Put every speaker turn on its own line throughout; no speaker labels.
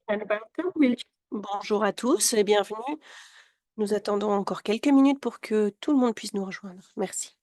And welcome, Bonjour à tous et bienvenue. Nous attendons encore quelques minutes pour que tout le monde puisse nous rejoindre. Merci.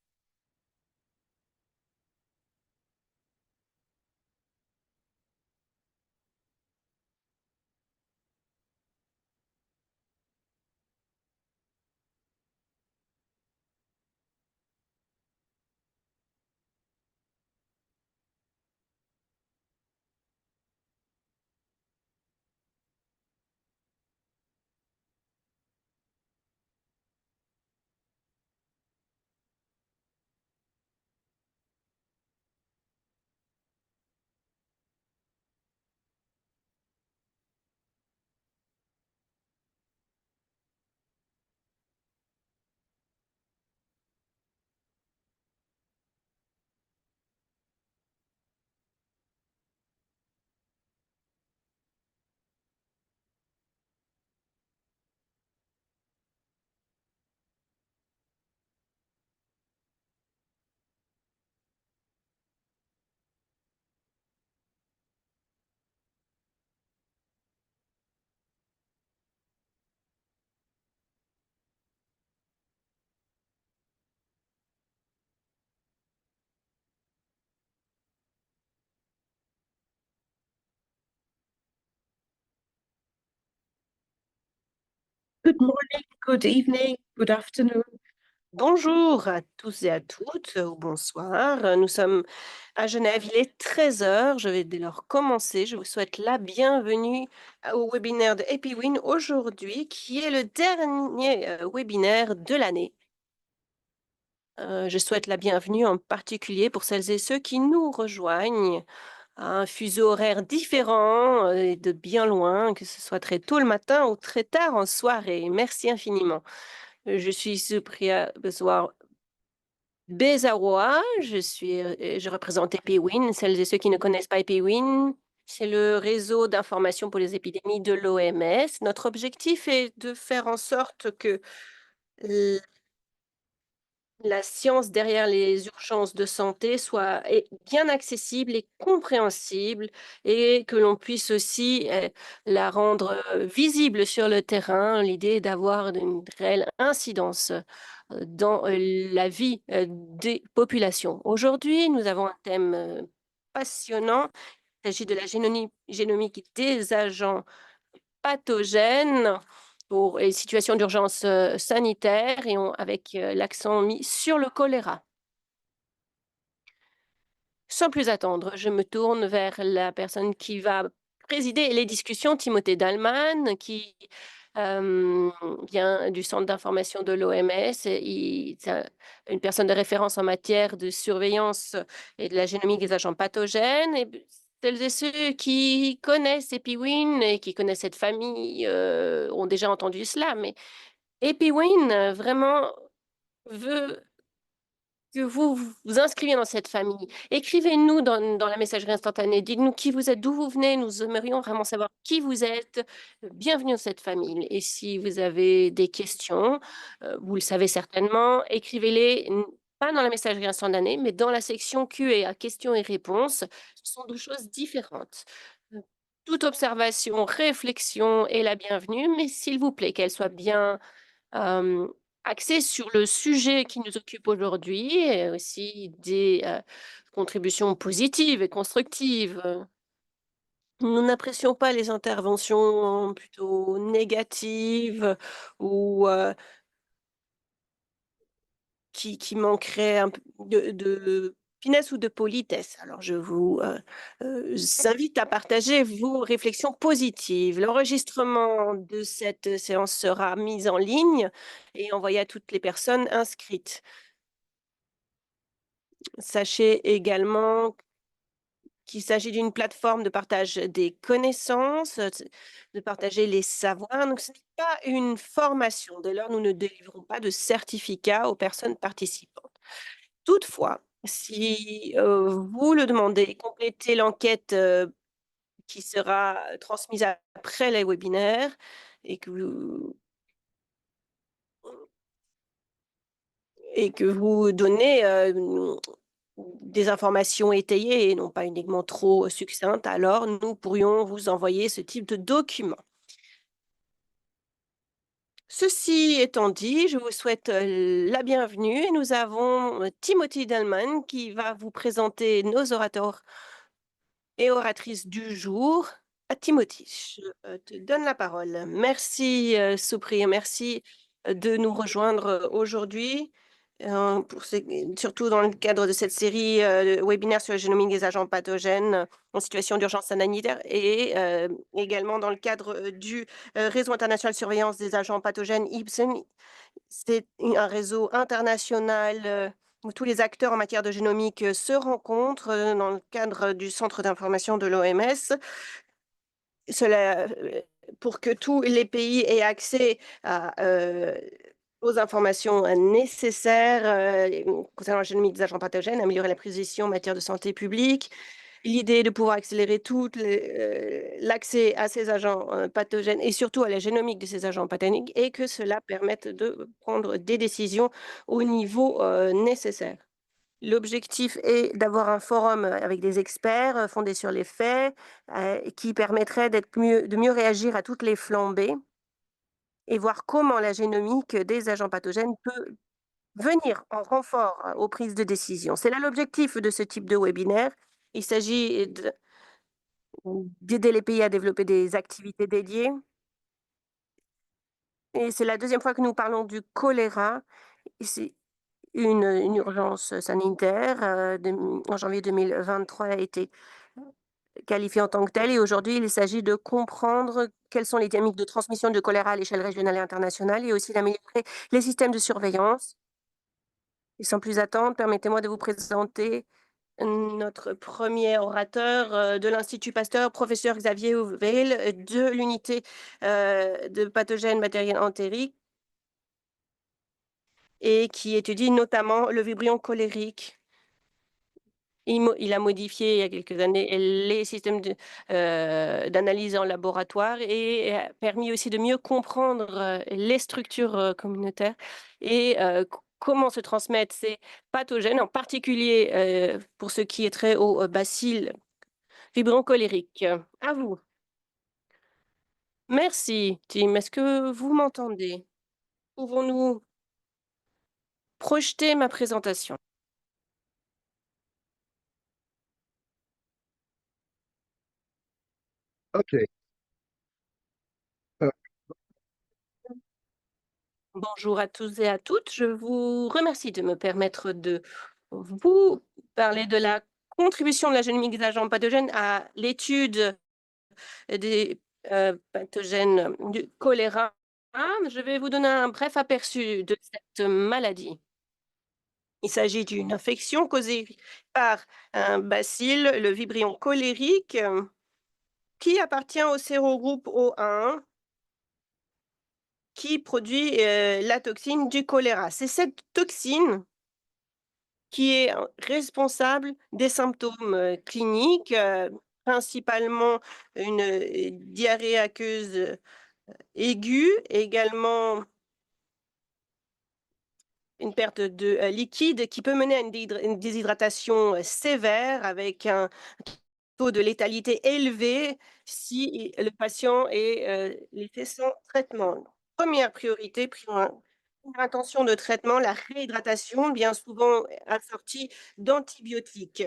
Good morning, good evening, good afternoon. Bonjour à tous et à toutes, ou bonsoir. Nous sommes à Genève, il est 13 heures. Je vais dès lors commencer. Je vous souhaite la bienvenue au webinaire de EpiWin aujourd'hui, qui est le dernier webinaire de l'année. Je souhaite la bienvenue en particulier pour celles et ceux qui nous rejoignent à un fuseau horaire différent et de bien loin, que ce soit très tôt le matin ou très tard en soirée. Merci infiniment. Je suis Supriya Bezaroa, je représente EpiWin. Celles et ceux qui ne connaissent pas EpiWin, c'est le réseau d'information pour les épidémies de l'OMS. Notre objectif est de faire en sorte que la science derrière les urgences de santé soit bien accessible et compréhensible et que l'on puisse aussi la rendre visible sur le terrain. L'idée est d'avoir une réelle incidence dans la vie des populations. Aujourd'hui, nous avons un thème passionnant. Il s'agit de la génomique des agents pathogènes pour les situations d'urgence sanitaire et avec l'accent mis sur le choléra. Sans plus attendre, je me tourne vers la personne qui va présider les discussions, Timothée Dalman, qui vient du centre d'information de l'OMS. C'est une personne de référence en matière de surveillance et de la génomique des agents pathogènes. Et celles et ceux qui connaissent EpiWin et qui connaissent cette famille ont déjà entendu cela, mais EpiWin vraiment veut que vous vous inscriviez dans cette famille. Écrivez-nous dans la messagerie instantanée. Dites-nous qui vous êtes, d'où vous venez. Nous aimerions vraiment savoir qui vous êtes. Bienvenue dans cette famille. Et si vous avez des questions, vous le savez certainement, écrivez-les pas dans la messagerie instantanée, mais dans la section Q&A, questions et réponses. Ce sont deux choses différentes. Toute observation, réflexion est la bienvenue, mais s'il vous plaît, qu'elle soit bien euh, axé sur le sujet qui nous occupe aujourd'hui et aussi des contributions positives et constructives. Nous n'apprécions pas les interventions plutôt négatives ou qui manqueraient un peu de finesse ou de politesse. Alors, je vous invite à partager vos réflexions positives. L'enregistrement de cette séance sera mis en ligne et envoyé à toutes les personnes inscrites. Sachez également qu'il s'agit d'une plateforme de partage des connaissances, de partager les savoirs. Donc, ce n'est pas une formation. Dès lors, nous ne délivrons pas de certificat aux personnes participantes. Toutefois, si vous le demandez, complétez l'enquête qui sera transmise après les webinaires et que vous donnez des informations étayées et non pas uniquement trop succinctes, alors nous pourrions vous envoyer ce type de document. Ceci étant dit, je vous souhaite la bienvenue et nous avons Timothy Delman qui va vous présenter nos orateurs et oratrice du jour. À Timothy, je te donne la parole. Merci, Soupri, merci de nous rejoindre aujourd'hui, surtout dans le cadre de cette série de webinaires sur la génomique des agents pathogènes en situation d'urgence sanitaire et également dans le cadre du réseau international de surveillance des agents pathogènes IPSEN. C'est un réseau international où tous les acteurs en matière de génomique se rencontrent dans le cadre du centre d'information de l'OMS. Cela, pour que tous les pays aient accès aux informations nécessaires concernant la génomique des agents pathogènes, améliorer la précision en matière de santé publique. L'idée de pouvoir accélérer tout l'accès à ces agents pathogènes et surtout à la génomique de ces agents pathogènes et que cela permette de prendre des décisions au niveau nécessaire. L'objectif est d'avoir un forum avec des experts fondés sur les faits qui permettrait de mieux réagir à toutes les flambées et voir comment la génomique des agents pathogènes peut venir en renfort aux prises de décision. C'est là l'objectif de ce type de webinaire. Il s'agit d'aider les pays à développer des activités dédiées. Et c'est la deuxième fois que nous parlons du choléra. C'est une urgence sanitaire. En janvier 2023 a été qualifiée en tant que telle. Et aujourd'hui, il s'agit de comprendre quelles sont les dynamiques de transmission de choléra à l'échelle régionale et internationale et aussi d'améliorer les systèmes de surveillance. Et sans plus attendre, permettez-moi de vous présenter notre premier orateur de l'Institut Pasteur, professeur Xavier Houvel, de l'unité de pathogènes matériels entériques et qui étudie notamment le vibrion cholérique. Il a modifié il y a quelques années les systèmes d'analyse en laboratoire et a permis aussi de mieux comprendre les structures communautaires et comment se transmettent ces pathogènes, en particulier pour ce qui est trait au bacille vibron colérique. À vous. Merci, Tim. Est-ce que vous m'entendez? Pouvons-nous projeter ma présentation?
Ok. Euh,
Bonjour à tous et à toutes. Je vous remercie de me permettre de vous parler de la contribution de la génomique des agents pathogènes à l'étude des pathogènes du choléra. Je vais vous donner un bref aperçu de cette maladie. Il s'agit d'une infection causée par un bacille, le vibrion cholérique, qui appartient au sérogroupe O1 qui produit la toxine du choléra. C'est cette toxine qui est responsable des symptômes cliniques, principalement une diarrhée aqueuse aiguë, également une perte de liquide qui peut mener à une déshydratation sévère avec un taux de létalité élevé si le patient est laissé sans traitement. Première priorité, première intention de traitement, la réhydratation, bien souvent assortie d'antibiotiques.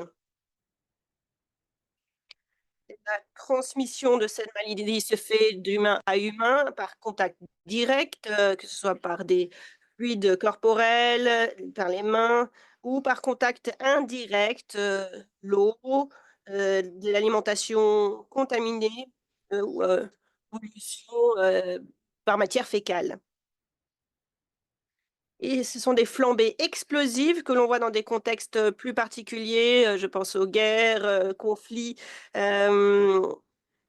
La transmission de cette maladie se fait d'humain à humain par contact direct, que ce soit par des fluides corporels, par les mains ou par contact indirect, l'eau, de l'alimentation contaminée, ou pollution, par matière fécale. Et ce sont des flambées explosives que l'on voit dans des contextes, plus particuliers, je pense aux guerres, conflits, hem,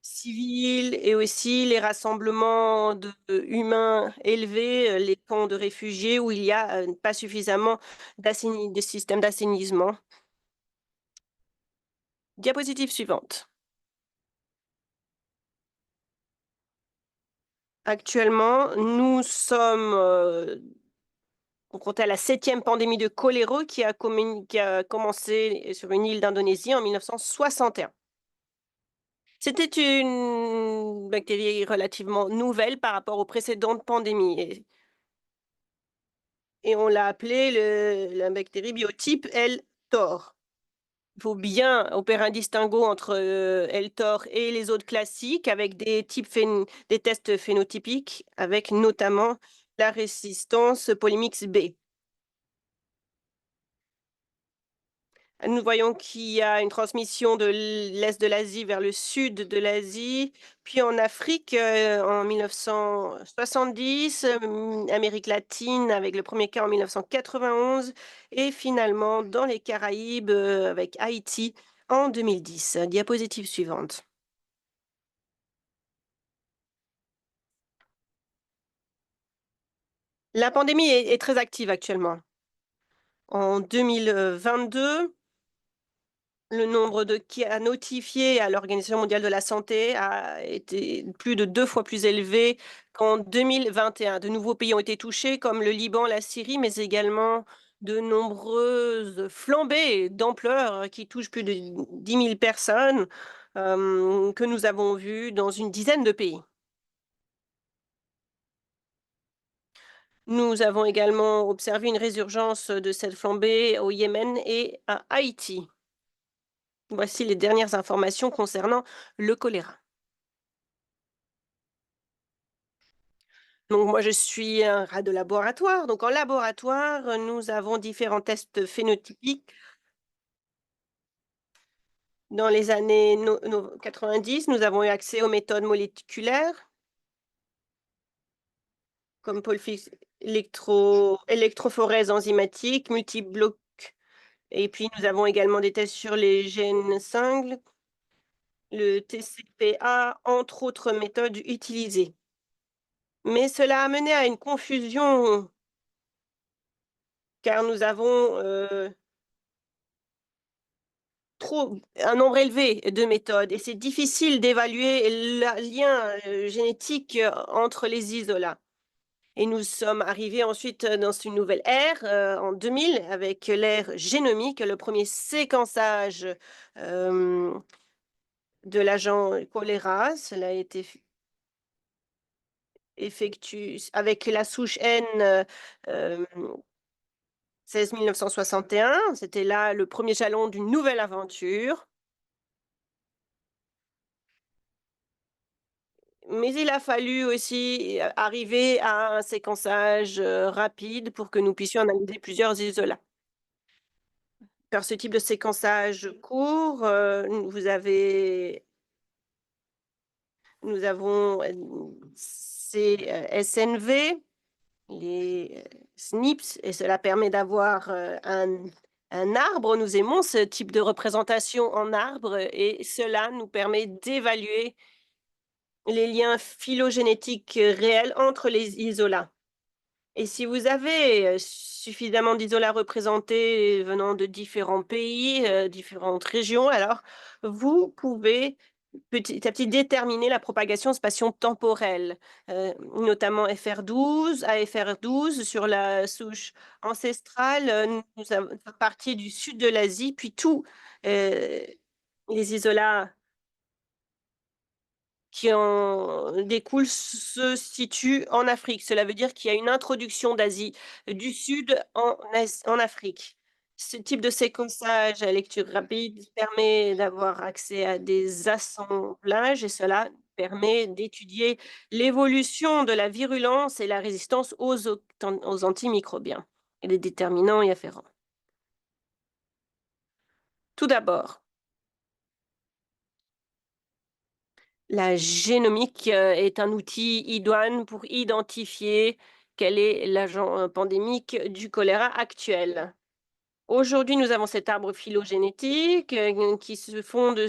civils et aussi les rassemblements de humains élevés, les camps de réfugiés où il y a, pas suffisamment de systèmes d'assainissement. Diapositive suivante. Actuellement, nous sommes, confronté à la 7e pandémie de choléra qui a commencé sur une île d'Indonésie en 1961. C'était une bactérie relativement nouvelle par rapport aux précédentes pandémies et on l'a appelée la bactérie biotype L. thor. Il faut bien opérer un distinguo entre L. thor et les autres classiques avec des tests phénotypiques, avec notamment la résistance polymyx B. Nous voyons qu'il y a une transmission de l'est de l'Asie vers le sud de l'Asie, puis en Afrique en 1970, Amérique latine avec le premier cas en 1991 et finalement dans les Caraïbes avec Haïti en 2010. Diapositive suivante. La pandémie est très active actuellement. En 2022, le nombre de cas notifiés à l'Organisation mondiale de la santé a été plus de 2 fois plus élevé qu'en 2021. De nouveaux pays ont été touchés, comme le Liban, la Syrie, mais également de nombreuses flambées d'ampleur qui touchent plus de 10 000 personnes que nous avons vues dans une dizaine de pays. Nous avons également observé une résurgence de cette flambée au Yémen et à Haïti. Voici les dernières informations concernant le choléra. Donc moi, je suis un rat de laboratoire. Donc en laboratoire, nous avons différents tests phénotypiques. Dans les années 90, nous avons eu accès aux méthodes moléculaires, comme électrophorèse enzymatique, multibloc. Et puis nous avons également des tests sur les gènes singles, le TCPA, entre autres méthodes utilisées. Mais cela a mené à une confusion, car nous avons un nombre élevé de méthodes et c'est difficile d'évaluer le lien génétique entre les isolats. Et nous sommes arrivés ensuite dans une nouvelle ère, en 2000, avec l'ère génomique, le premier séquençage de l'agent choléra. Cela a été effectué avec la souche N 16 961. C'était là le premier jalon d'une nouvelle aventure. Mais il a fallu aussi arriver à un séquençage rapide pour que nous puissions analyser plusieurs isolats. Par ce type de séquençage court, nous avons ces SNV, les SNPs, et cela permet d'avoir un arbre. Nous aimons ce type de représentation en arbre et cela nous permet d'évaluer les liens phylogénétiques réels entre les isolats. Et si vous avez suffisamment d'isolats représentés venant de différents pays, différentes régions, alors vous pouvez petit à petit déterminer la propagation spatio-temporelle, notamment FR12, AFR12 sur la souche ancestrale, nous avons partie du sud de l'Asie, puis tous les isolats qui en découle se situe en Afrique. Cela veut dire qu'il y a une introduction d'Asie du Sud en Afrique. Ce type de séquençage à lecture rapide permet d'avoir accès à des assemblages et cela permet d'étudier l'évolution de la virulence et la résistance aux antimicrobiens et les déterminants y afférents. Tout d'abord, la génomique est un outil idoine pour identifier quel est l'agent pandémique du choléra actuel. Aujourd'hui, nous avons cet arbre phylogénétique qui se fonde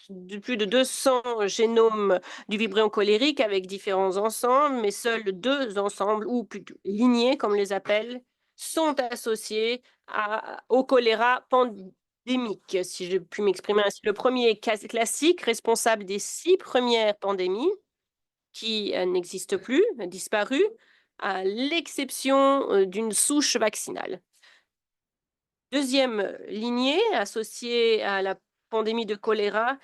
de plus de 200 génomes du vibrio cholérique avec différents ensembles, mais seuls 2 ensembles, ou plutôt lignées, comme on les appelle, sont associés au choléra pandémique, si je puis m'exprimer ainsi. Le premier est classique, responsable des 6 premières pandémies, qui n'existent plus, disparues. à l'exception d'une souche vaccinale. Deuxième lignée associée à la pandémie de choléra,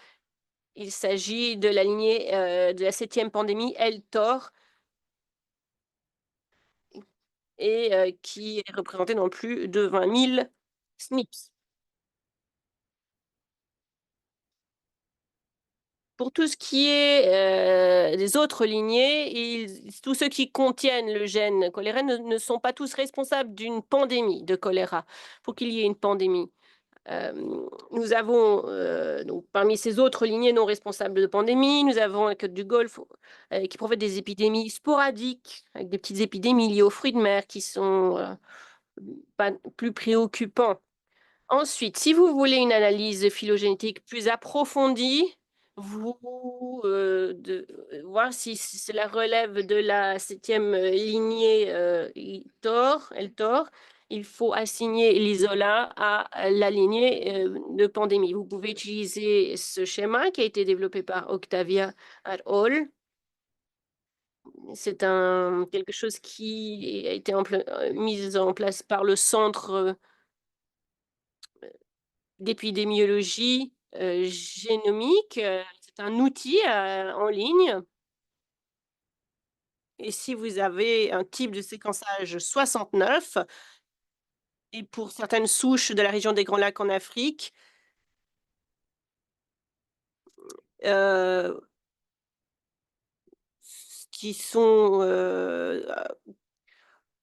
il s'agit de la lignée de la 7e pandémie L-Tor et qui est représentée dans plus de 20 000 SNPs. Pour tout ce qui est des autres lignées, tous ceux qui contiennent le gène choléra ne sont pas tous responsables d'une pandémie de choléra, pour qu'il y ait une pandémie. Nous avons, donc, parmi ces autres lignées non responsables de pandémie, nous avons la Côte du Golfe qui provoque des épidémies sporadiques, avec des petites épidémies liées aux fruits de mer qui sont pas plus préoccupants. Ensuite, si vous voulez une analyse phylogénétique plus approfondie, vous voir si cela relève de la 7e lignée L-Tor, il faut assigner l'isola à la lignée de pandémie. Vous pouvez utiliser ce schéma qui a été développé par Octavia et al. C'est quelque chose qui a été mis en place par le Centre d'épidémiologie génomique. C'est un outil en ligne. Et si vous avez un type de séquençage 69, et pour certaines souches de la région des Grands Lacs en Afrique, euh, qui sont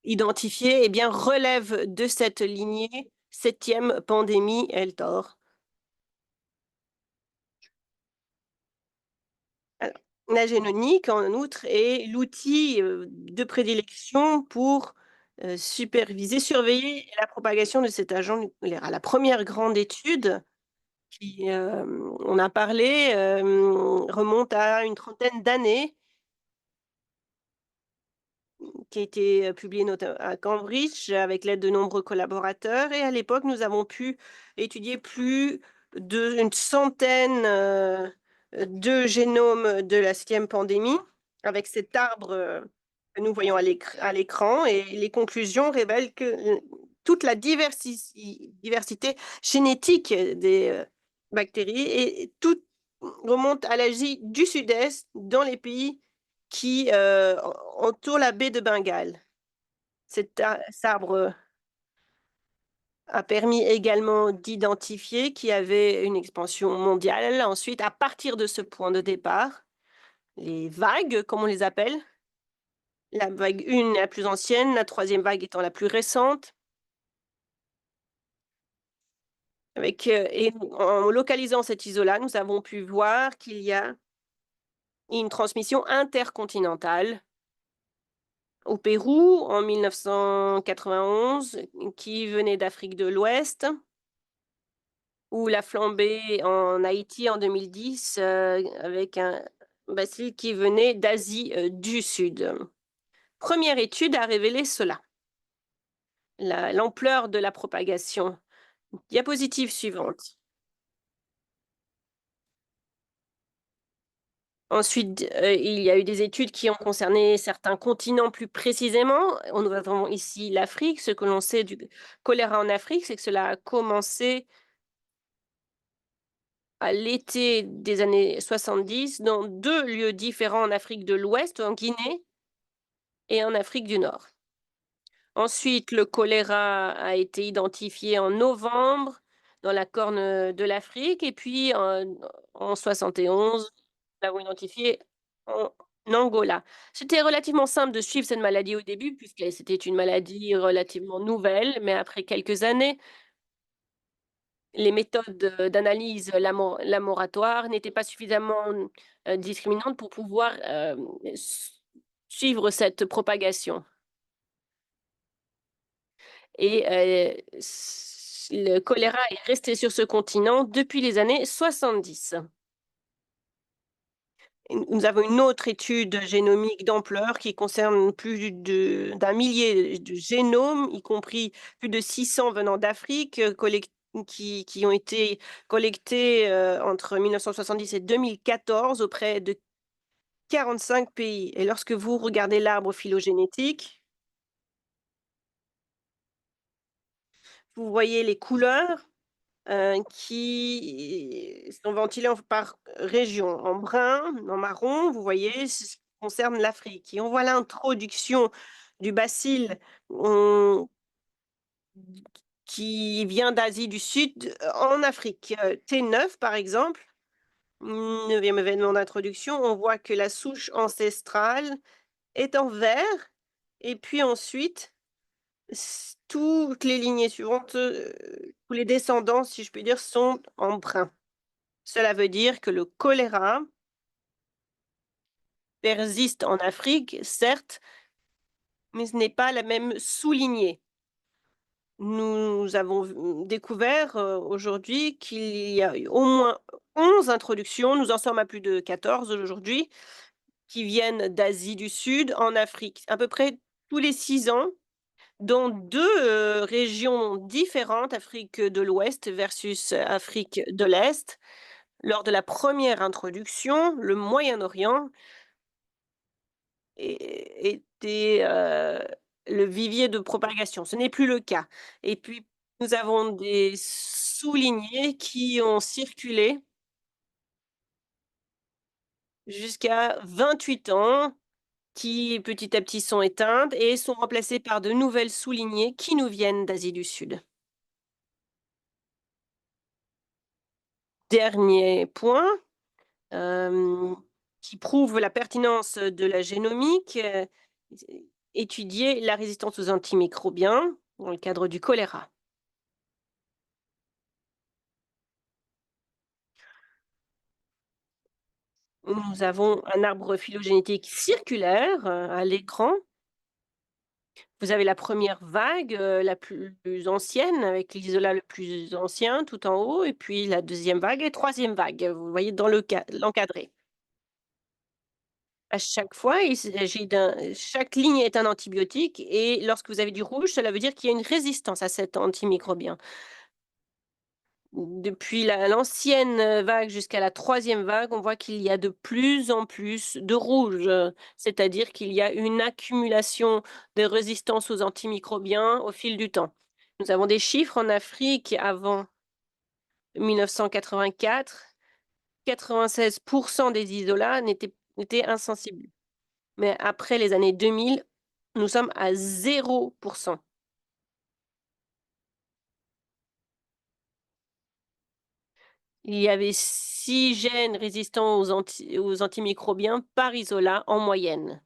identifiées, eh bien, relèvent de cette lignée 7e pandémie L-Tor. La génomique, en outre, est l'outil de prédilection pour superviser, surveiller la propagation de cet agent nucléaire. La première grande étude qui on a parlé remonte à une trentaine d'années, qui a été publiée à Cambridge avec l'aide de nombreux collaborateurs. Et à l'époque, nous avons pu étudier plus d'une centaine de génomes de la 7e pandémie avec cet arbre que nous voyons à l'écran. Et les conclusions révèlent que toute la diversité génétique des bactéries et tout remonte à l'Asie du Sud-Est, dans les pays qui entourent la baie de Bengale. Cet arbre a permis également d'identifier qu'il y avait une expansion mondiale. Ensuite, à partir de ce point de départ, les vagues, comme on les appelle, la vague 1 est la plus ancienne, la 3e vague étant la plus récente. Et en localisant cet isolat, nous avons pu voir qu'il y a une transmission intercontinentale au Pérou en 1991, qui venait d'Afrique de l'Ouest, ou la flambée en Haïti en 2010 avec un bacille qui venait d'Asie du Sud. Première étude a révélé cela, l'ampleur de la propagation. Diapositive suivante. Ensuite, il y a eu des études qui ont concerné certains continents plus précisément. Nous avons ici l'Afrique. Ce que l'on sait du choléra en Afrique, c'est que cela a commencé à l'été des années 70 dans 2 lieux différents en Afrique de l'Ouest, en Guinée et en Afrique du Nord. Ensuite, le choléra a été identifié en novembre dans la Corne de l'Afrique et puis en 71, nous l'avons identifié en Angola. C'était relativement simple de suivre cette maladie au début puisque c'était une maladie relativement nouvelle, mais après quelques années, les méthodes d'analyse laboratoire n'étaient pas suffisamment discriminantes pour pouvoir suivre cette propagation. Et le choléra est resté sur ce continent depuis les années 70. Nous avons une autre étude génomique d'ampleur qui concerne plus d'un millier de génomes, y compris plus de 600 venant d'Afrique, qui ont été collectés entre 1970 et 2014 auprès de 45 pays. Et lorsque vous regardez l'arbre phylogénétique, Vous voyez les couleurs qui sont ventilées par région. En brun, en marron, vous voyez, c'est ce qui concerne l'Afrique. Et on voit l'introduction du bacille on- qui vient d'Asie du Sud en Afrique. T9, par exemple, 9e événement d'introduction, on voit que la souche ancestrale est en vert. Et puis ensuite, toutes les lignées suivantes, tous les descendants, si je puis dire, sont en brun. Cela veut dire que le choléra persiste en Afrique, certes, mais ce n'est pas la même sous-lignée. Nous avons découvert aujourd'hui qu'il y a eu au moins 11 introductions, nous en sommes à plus de 14 aujourd'hui, qui viennent d'Asie du Sud en Afrique, à peu près tous les 6 ans, dans deux régions différentes, Afrique de l'Ouest versus Afrique de l'Est. Lors de la première introduction, le Moyen-Orient était le vivier de propagation. Ce n'est plus le cas. Et puis, nous avons des sous-lignées qui ont circulé jusqu'à 28 ans, qui petit à petit sont éteintes et sont remplacées par de nouvelles sous-lignées qui nous viennent d'Asie du Sud. Dernier point, hem, qui prouve la pertinence de la génomique, étudier la résistance aux antimicrobiens dans le cadre du choléra. Nous avons un arbre phylogénétique circulaire, à l'écran. Vous avez la première vague, la plus ancienne avec l'isolat le plus ancien tout en haut et puis la deuxième vague et troisième vague, vous voyez dans l'encadré. À chaque fois, il s'agit chaque ligne est un antibiotique et lorsque vous avez du rouge, cela veut dire qu'il y a une résistance à cet antimicrobien. Depuis l'ancienne vague jusqu'à la troisième vague, on voit qu'il y a de plus en plus de rouge, c'est-à-dire qu'il y a une accumulation de résistance aux antimicrobiens au fil du temps. Nous avons des chiffres en Afrique avant 1984, 96 des isolats étaient insensibles. Mais après les années 2000, nous sommes à 0. Il y avait 6 gènes résistants aux antimicrobiens par isolat en moyenne.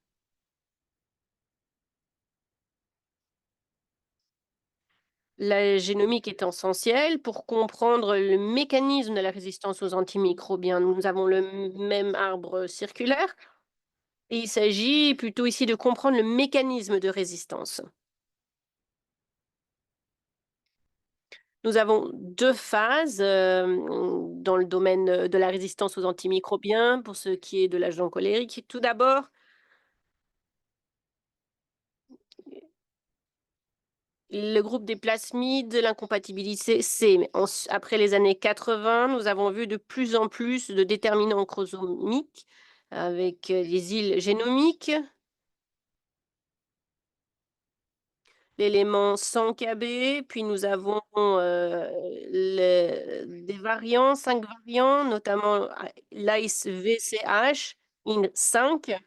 La génomique est essentielle pour comprendre le mécanisme de la résistance aux antimicrobiens. Nous avons le même arbre circulaire et il s'agit plutôt ici de comprendre le mécanisme de résistance. Nous avons 2 phases, dans le domaine, de la résistance aux antimicrobiens pour ce qui est de l'agent cholérique. Tout d'abord, le groupe des plasmides, l'incompatibilité C. Mais après les années 80, nous avons vu de plus en plus de déterminants chromosomiques avec les îles génomiques, l'élément 100 Kb, puis nous avons des variants, 5 variants, notamment l'ACE-VCH, IN5.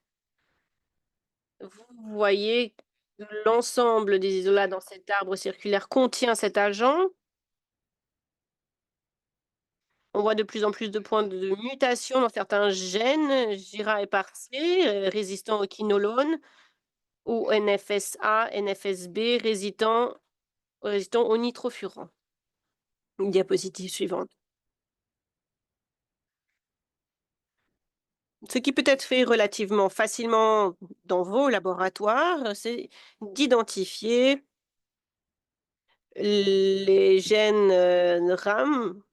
Vous voyez que l'ensemble des isolats dans cet arbre circulaire contient cet agent. On voit de plus en plus de points de mutation dans certains gènes, GIRA et PARC, résistants au quinolone, ou NFSA, NFSB, résistants au nitrofuran. Diapositive suivante. Ce qui peut être fait relativement facilement dans vos laboratoires, c'est d'identifier les gènes RAM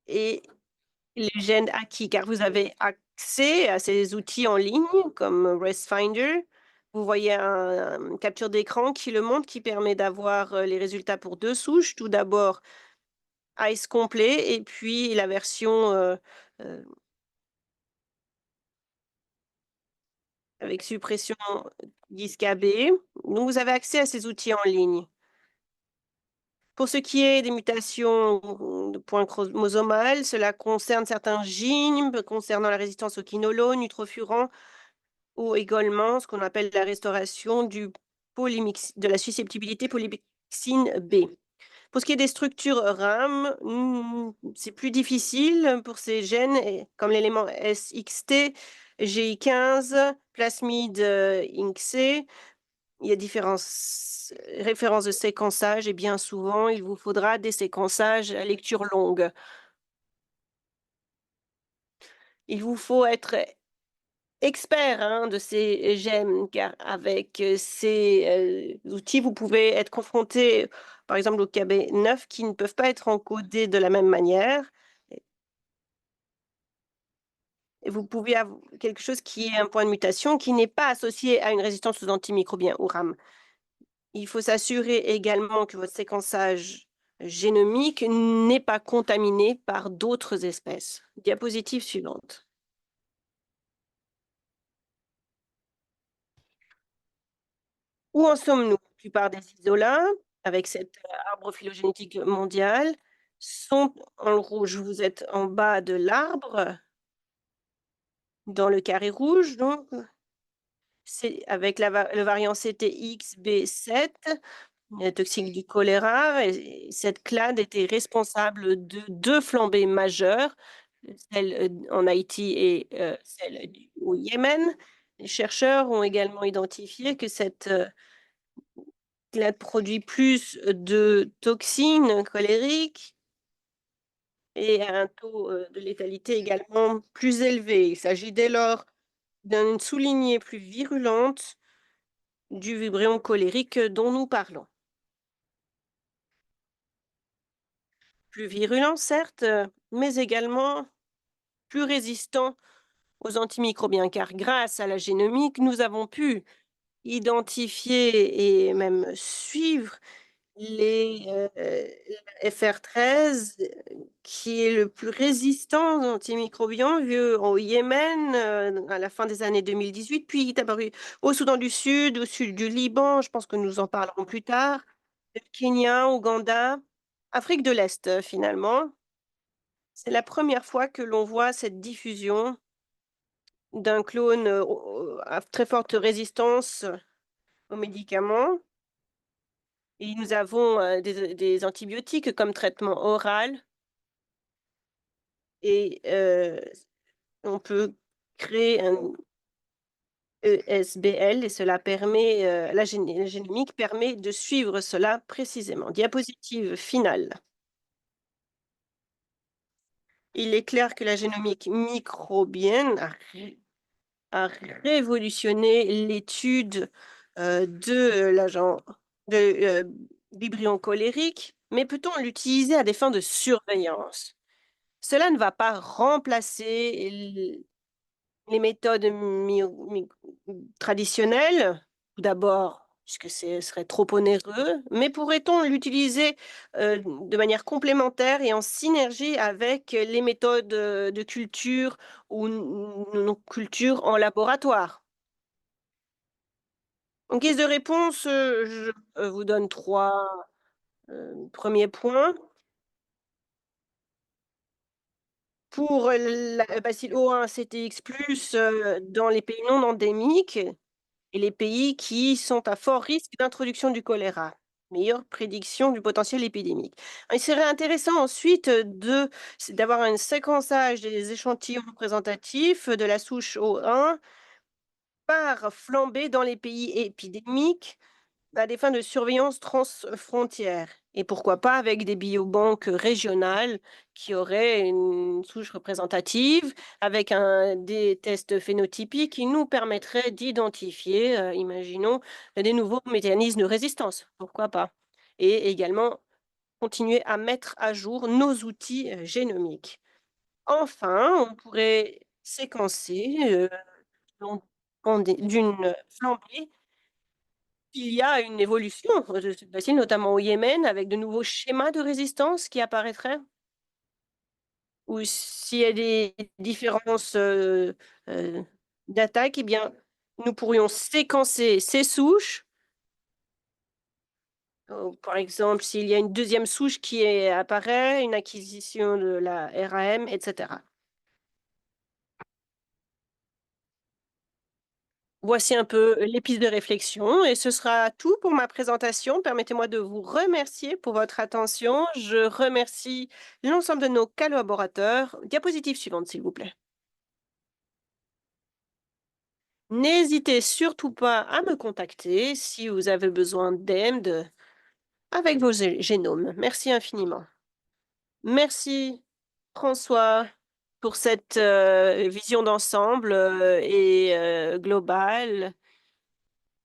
et les gènes acquis, car vous avez accès à ces outils en ligne comme ResFinder. Vous voyez une capture d'écran qui le montre, qui permet d'avoir les résultats pour 2 souches. Tout d'abord, ICE complet et puis la version euh, avec suppression 10 KB. Donc, vous avez accès à ces outils en ligne. Pour ce qui est des mutations de points chromosomales, cela concerne certains gènes concernant la résistance au quinolone, nitrofuran ou également ce qu'on appelle la restauration de la susceptibilité polymyxine B. Pour ce qui est des structures RAM, c'est plus difficile pour ces gènes, comme l'élément SXT, GI15, plasmide INC. Il y a différentes références de séquençage et bien souvent, il vous faudra des séquençages à lecture longue. Il vous faut être expert hein, de ces gènes, car avec ces outils, vous pouvez être confronté, par exemple, au KB9 qui ne peuvent pas être encodés de la même manière. Et vous pouvez avoir quelque chose qui est un point de mutation qui n'est pas associé à une résistance aux antimicrobiens ou RAM. Il faut s'assurer également que votre séquençage génomique n'est pas contaminé par d'autres espèces. Diapositive suivante. Où en sommes-nous? La plupart des isolats, avec cet arbre phylogénétique mondial, sont en rouge. Vous êtes en bas de l'arbre, dans le carré rouge, donc c'est avec le variant CTXB7, toxique du choléra. Et cette clade était responsable de deux flambées majeures, celle en Haïti et celle au Yémen. Les chercheurs ont également identifié que cette clade produit plus de toxines cholériques et un taux de létalité également plus élevé. Il s'agit dès lors d'une sous-lignée plus virulente du vibrio cholérique dont nous parlons. Plus virulent, certes, mais également plus résistant aux antimicrobiens, car grâce à la génomique, nous avons pu identifier et même suivre les FR13, qui est le plus résistant aux antimicrobiens vu au Yémen à la fin des années 2018, puis il est apparu au Soudan du Sud, au sud du Liban, je pense que nous en parlerons plus tard, Kenya, Ouganda, Afrique de l'Est finalement. C'est la première fois que l'on voit cette diffusion d'un clone à très forte résistance aux médicaments. Et nous avons des antibiotiques comme traitement oral et on peut créer un ESBL et cela permet, la génomique permet de suivre cela précisément. Diapositive finale. Il est clair que la génomique microbienne a révolutionné l'étude de l'agent de vibrion colérique, mais peut-on l'utiliser à des fins de surveillance? Cela ne va pas remplacer les méthodes traditionnelles, tout d'abord, puisque ce serait trop onéreux, mais pourrait-on l'utiliser de manière complémentaire et en synergie avec les méthodes de culture ou non culture en laboratoire? En guise de réponse, je vous donne trois premiers points. Pour la bacille O1 CTX+, dans les pays non endémiques et les pays qui sont à fort risque d'introduction du choléra. Meilleure prédiction du potentiel épidémique. Il serait intéressant ensuite d'avoir un séquençage des échantillons représentatifs de la souche O1 par flambée dans les pays épidémiques à des fins de surveillance transfrontière et pourquoi pas avec des biobanques régionales qui auraient une souche représentative avec des tests phénotypiques qui nous permettraient d'identifier, imaginons, des nouveaux mécanismes de résistance, pourquoi pas? Et également continuer à mettre à jour nos outils génomiques. Enfin, on pourrait séquencer d'une flambée il y a une évolution de cette bacille, notamment au Yémen, avec de nouveaux schémas de résistance qui apparaîtraient? Ou s'il y a des différences, d'attaque, eh bien, nous pourrions séquencer ces souches Par exemple, s'il y a une deuxième souche apparaît, une acquisition de la RAM, etc. Voici un peu les pistes de réflexion et ce sera tout pour ma présentation. Permettez-moi de vous remercier pour votre attention. Je remercie l'ensemble de nos collaborateurs. Diapositive suivante, s'il vous plaît. N'hésitez surtout pas à me contacter si vous avez besoin d'aide avec vos génomes. Merci infiniment. Merci, François, pour cette vision d'ensemble globale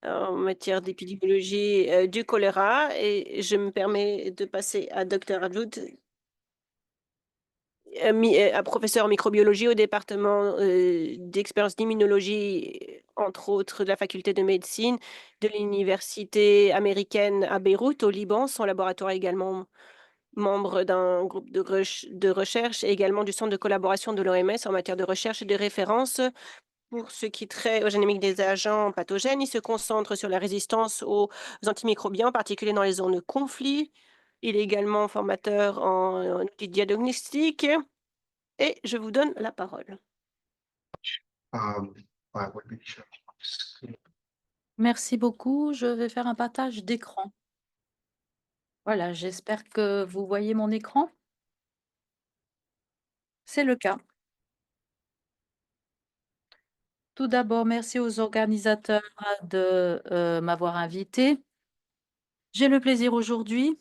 en matière d'épidémiologie du choléra. Et je me permets de passer à Dr. Adjoud, à professeur en microbiologie au département d'expérience d'immunologie, entre autres de la faculté de médecine de l'université américaine à Beyrouth, au Liban. Son laboratoire est également membre d'un groupe de recherche et également du centre de collaboration de l'OMS en matière de recherche et de référence. Pour ce qui est trait aux génomiques des agents pathogènes, il se concentre sur la résistance aux antimicrobiens, en particulier dans les zones de conflit. Il est également formateur en outils diagnostiques et je vous donne la parole.
Um, I will be sharing my screen.
Merci beaucoup. Je vais faire un partage d'écran. Voilà, j'espère que vous voyez mon écran. C'est le cas. Tout d'abord, merci aux organisateurs de m'avoir invité. J'ai le plaisir aujourd'hui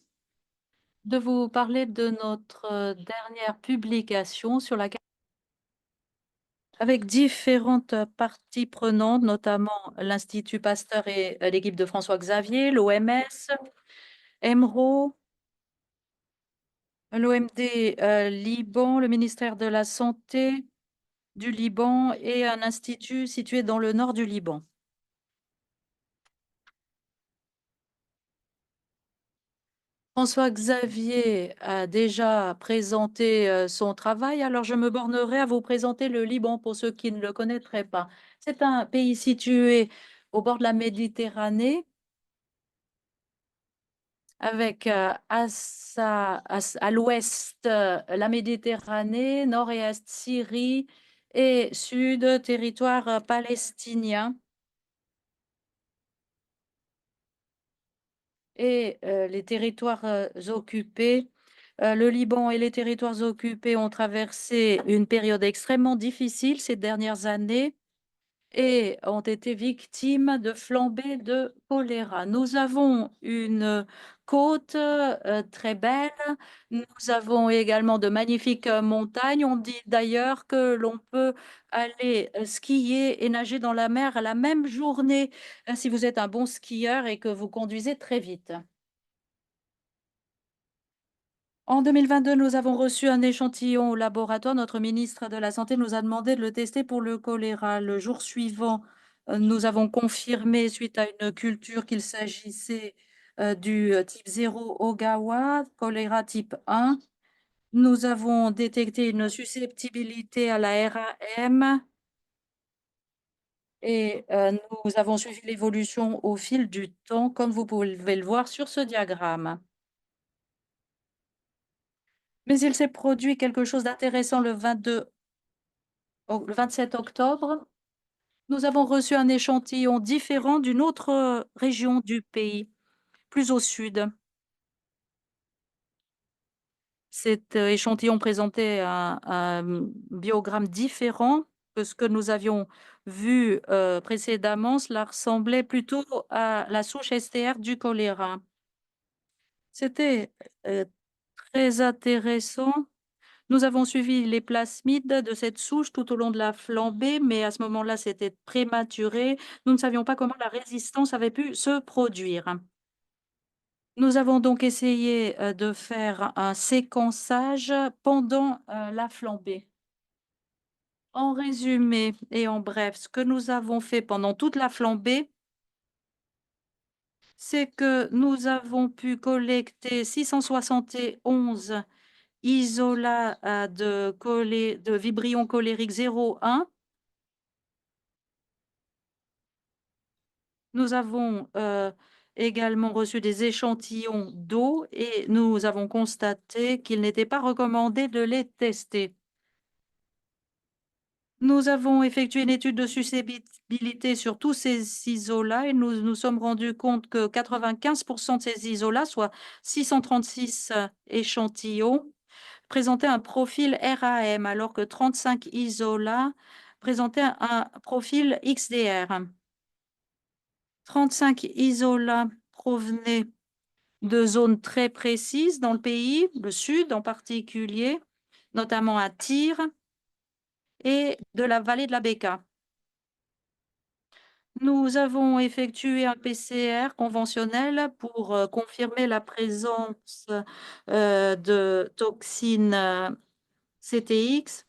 de vous parler de notre dernière publication sur laquelle, avec différentes parties prenantes, notamment l'Institut Pasteur et l'équipe de François Xavier, l'OMS, EMRO, l'OMD Liban, le ministère de la Santé du Liban et un institut situé dans le nord du Liban. François Xavier a déjà présenté son travail, alors je me bornerai à vous présenter le Liban pour ceux qui ne le connaîtraient pas. C'est un pays situé au bord de la Méditerranée, avec à l'ouest la Méditerranée, nord et est Syrie et sud territoire palestinien. Et les territoires occupés. Le Liban et les territoires occupés ont traversé une période extrêmement difficile ces dernières années et ont été victimes de flambées de choléra. Nous avons une côte très belle. Nous avons également de magnifiques montagnes. On dit d'ailleurs que l'on peut aller skier et nager dans la mer à la même journée si vous êtes un bon skieur et que vous conduisez très vite. En 2022, nous avons reçu un échantillon au laboratoire. Notre ministre de la Santé nous a demandé de le tester pour le choléra. Le jour suivant, nous avons confirmé, suite à une culture, qu'il s'agissait du type 0 Ogawa, choléra type 1. Nous avons détecté une susceptibilité à la RAM et nous avons suivi l'évolution au fil du temps, comme vous pouvez le voir sur ce diagramme. Mais il s'est produit quelque chose d'intéressant le 27 octobre. Nous avons reçu un échantillon différent d'une autre région du pays, plus au sud. Cet échantillon présentait un biogramme différent que ce que nous avions vu précédemment. Cela ressemblait plutôt à la souche STR du choléra. C'était très intéressant. Nous avons suivi les plasmides de cette souche tout au long de la flambée, mais à ce moment-là, c'était prématuré. Nous ne savions pas comment la résistance avait pu se produire. Nous avons donc essayé de faire un séquençage pendant la flambée. En résumé et en bref, ce que nous avons fait pendant toute la flambée, c'est que nous avons pu collecter 671 isolats de vibrions cholériques 0,1. Nous avons également reçu des échantillons d'eau et nous avons constaté qu'il n'était pas recommandé de les tester. Nous avons effectué une étude de susceptibilité sur tous ces isolats et nous nous sommes rendus compte que 95% de ces isolats, soit 636 échantillons, présentaient un profil RAM, alors que 35 isolats présentaient un profil XDR. 35 isolats provenaient de zones très précises dans le pays, le sud en particulier, notamment à Tyr et de la vallée de la Béka. Nous avons effectué un PCR conventionnel pour confirmer la présence de toxines CTX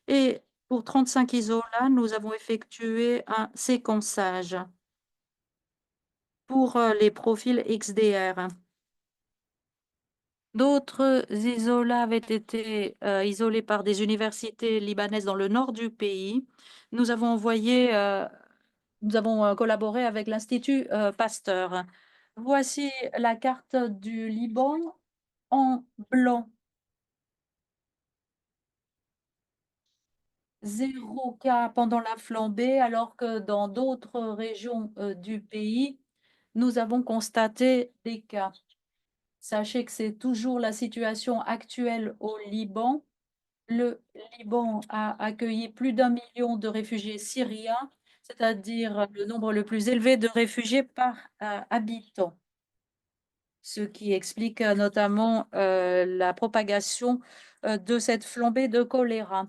et pour 35 isolats, nous avons effectué un séquençage pour les profils XDR. D'autres isolats avaient été isolés par des universités libanaises dans le nord du pays. Nous avons collaboré avec l'Institut Pasteur. Voici la carte du Liban en blanc. 0 cas pendant la flambée, alors que dans d'autres régions du pays, nous avons constaté des cas. Sachez que c'est toujours la situation actuelle au Liban. Le Liban a accueilli plus d'1 million de réfugiés syriens, c'est-à-dire le nombre le plus élevé de réfugiés par habitant, ce qui explique notamment la propagation de cette flambée de choléra.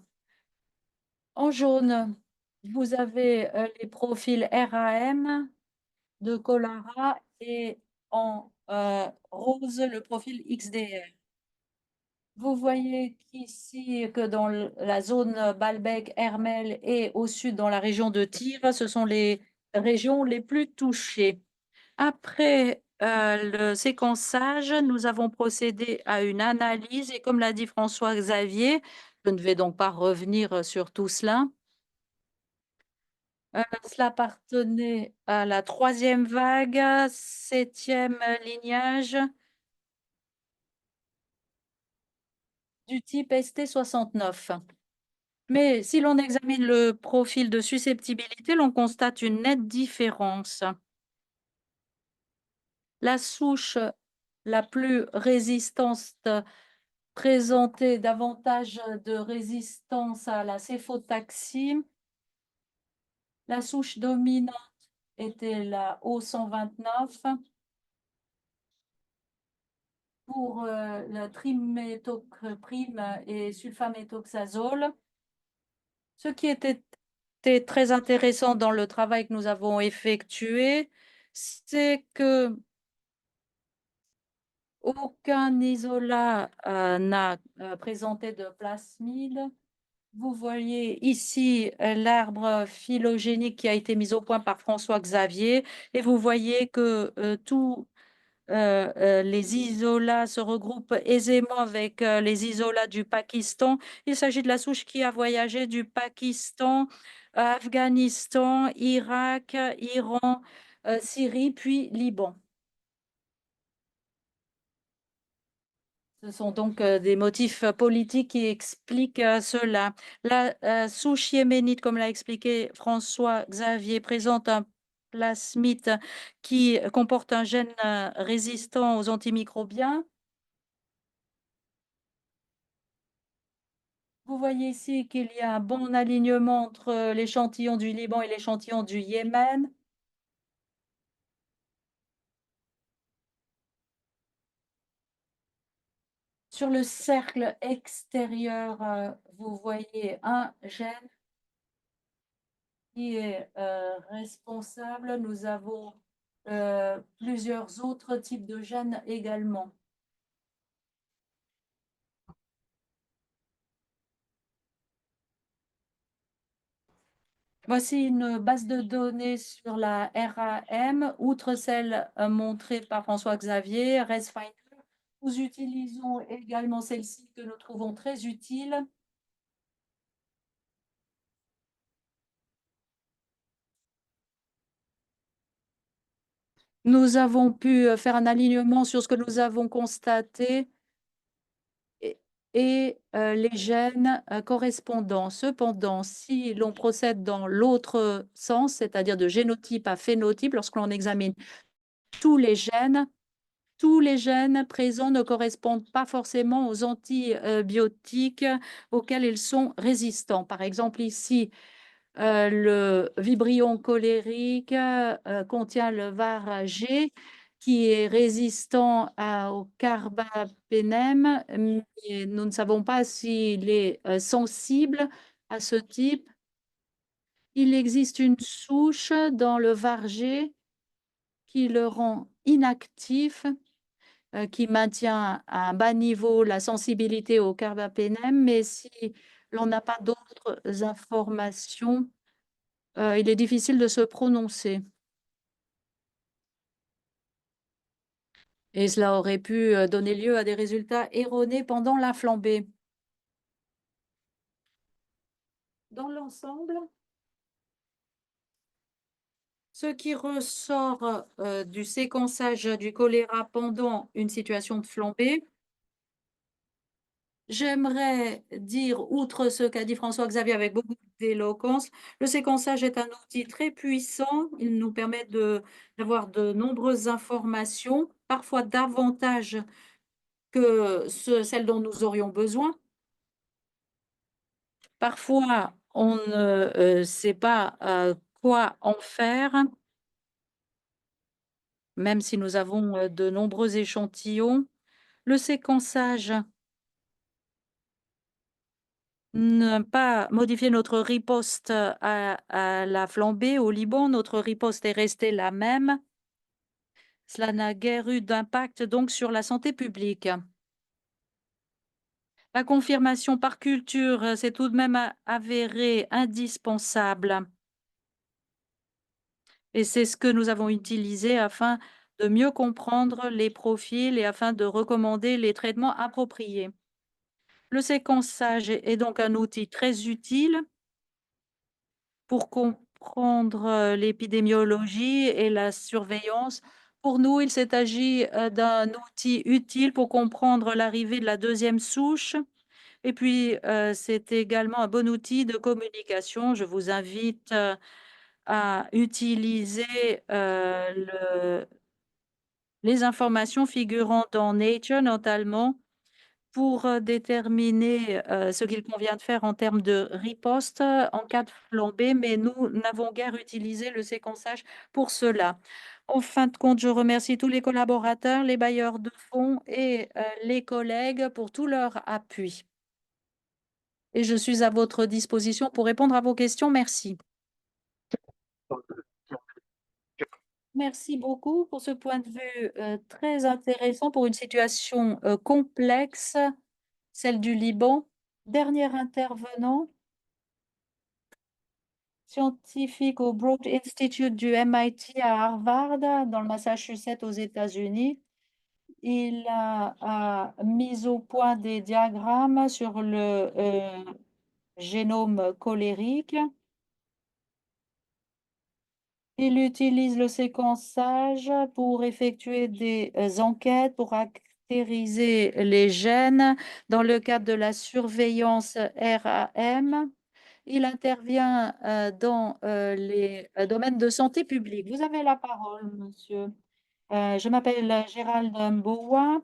En jaune, vous avez les profils RAM de choléra et en rose, le profil XDR. Vous voyez qu'ici, que dans la zone Baalbek, Hermel et au sud, dans la région de Tyr, ce sont les régions les plus touchées. Après le séquençage, nous avons procédé à une analyse et comme l'a dit François Xavier, je ne vais donc pas revenir sur tout cela. Cela appartenait à la 3e vague, 7e lignage du type ST69. Mais si l'on examine le profil de susceptibilité, l'on constate une nette différence. La souche la plus résistante présentait davantage de résistance à la céphotaxie. La souche dominante était la O129. Pour le triméthylprime et sulfaméthoxazole. Ce qui était très intéressant dans le travail que nous avons effectué, c'est que aucun isolat n'a présenté de plasmide. Vous voyez ici l'arbre phylogénique qui a été mis au point par François Xavier et vous voyez que tous les isolats se regroupent aisément avec les isolats du Pakistan. Il s'agit de la souche qui a voyagé du Pakistan, Afghanistan, Irak, Iran, Syrie, puis Liban. Ce sont donc des motifs politiques qui expliquent cela. La souche yéménite, comme l'a expliqué François Xavier, présente un plasmide qui comporte un gène résistant aux antimicrobiens. Vous voyez ici qu'il y a un bon alignement entre l'échantillon du Liban et l'échantillon du Yémen. Sur le cercle extérieur, vous voyez un gène qui est responsable. Nous avons plusieurs autres types de gènes également. Voici une base de données sur la RAM, outre celle montrée par François Xavier, ResFinder. Nous utilisons également celle-ci que nous trouvons très utile. Nous avons pu faire un alignement sur ce que nous avons constaté et, les gènes correspondants. Cependant, si l'on procède dans l'autre sens, c'est-à-dire de génotype à phénotype, lorsque l'on examine tous les gènes, tous les gènes présents ne correspondent pas forcément aux antibiotiques auxquels ils sont résistants. Par exemple, ici, le vibrion colérique contient le VAR G qui est résistant au carbapénème, mais nous ne savons pas s'il est sensible à ce type. Il existe une souche dans le VAR G qui le rend inactif, qui maintient à un bas niveau la sensibilité au carbapénème, mais si l'on n'a pas d'autres informations, il est difficile de se prononcer et cela aurait pu, donner lieu à des résultats erronés pendant la flambée. Dans l'ensemble, ce qui ressort, du séquençage du choléra pendant une situation de flambée, j'aimerais dire, outre ce qu'a dit François-Xavier avec beaucoup d'éloquence, le séquençage est un outil très puissant. Il nous permet d'avoir de nombreuses informations, parfois davantage que celles dont nous aurions besoin. Parfois, on ne sait pas quoi en faire, même si nous avons de nombreux échantillons. Le séquençage n'a pas modifié notre riposte à la flambée au Liban. Notre riposte est restée la même. Cela n'a guère eu d'impact donc sur la santé publique. La confirmation par culture s'est tout de même avérée indispensable. Et c'est ce que nous avons utilisé afin de mieux comprendre les profils et afin de recommander les traitements appropriés. Le séquençage est donc un outil très utile pour comprendre l'épidémiologie et la surveillance. Pour nous, il s'est agi d'un outil utile pour comprendre l'arrivée de la deuxième souche. Et puis, c'est également un bon outil de communication. Je vous invite à utiliser les informations figurant dans Nature, notamment, pour déterminer ce qu'il convient de faire en termes de riposte en cas de flambée, mais nous n'avons guère utilisé le séquençage pour cela. En fin de compte, je remercie tous les collaborateurs, les bailleurs de fonds et les collègues pour tout leur appui. Et je suis à votre disposition pour répondre à vos questions. Merci. Merci beaucoup pour ce point de vue très intéressant pour une situation complexe, celle du Liban. Dernier intervenant, scientifique au Broad Institute du MIT à Harvard, dans le Massachusetts aux États-Unis. Il a mis au point des diagrammes sur le génome colérique. Il utilise le séquençage pour effectuer des enquêtes, pour caractériser les gènes dans le cadre de la surveillance RAM. Il intervient dans les domaines de santé publique. Vous avez la parole, monsieur. Je m'appelle Gérald Mboua.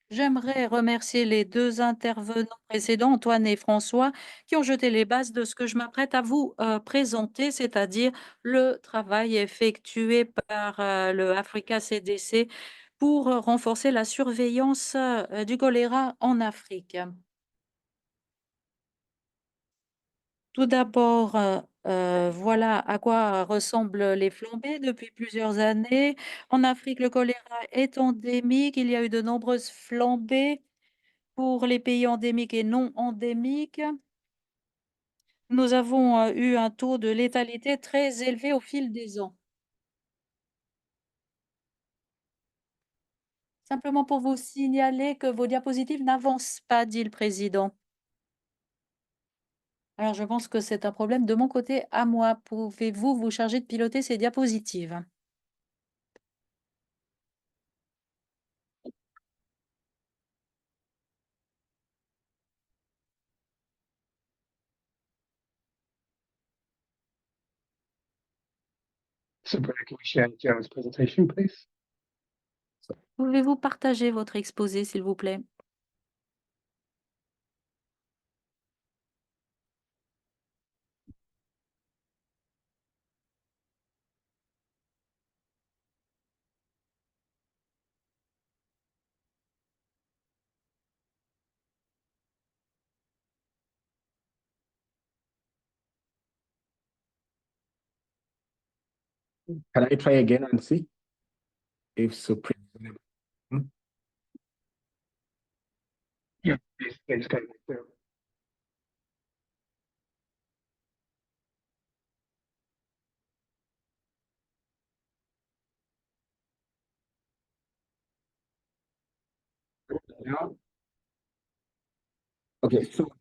J'aimerais remercier les deux intervenants précédents, Antoine et François, qui ont jeté les bases de ce que je m'apprête à vous présenter, c'est-à-dire le travail effectué par le Africa CDC pour renforcer la surveillance du choléra en Afrique. Tout d'abord, voilà à quoi ressemblent les flambées depuis plusieurs années. En Afrique, le choléra est endémique. Il y a eu de nombreuses flambées. Pour les pays endémiques et non endémiques, nous avons eu un taux de létalité très élevé au fil des ans. Simplement pour vous signaler que vos diapositives n'avancent pas, dit le président. Alors, je pense que c'est un problème de mon côté à moi. Pouvez-vous vous charger de piloter ces diapositives?
Sabrina, can you share Joe's presentation, please?
Pouvez-vous partager votre exposé, s'il vous plaît?
Can I try again and see if Supreme?
Yeah, please go ahead.
Now? Okay, so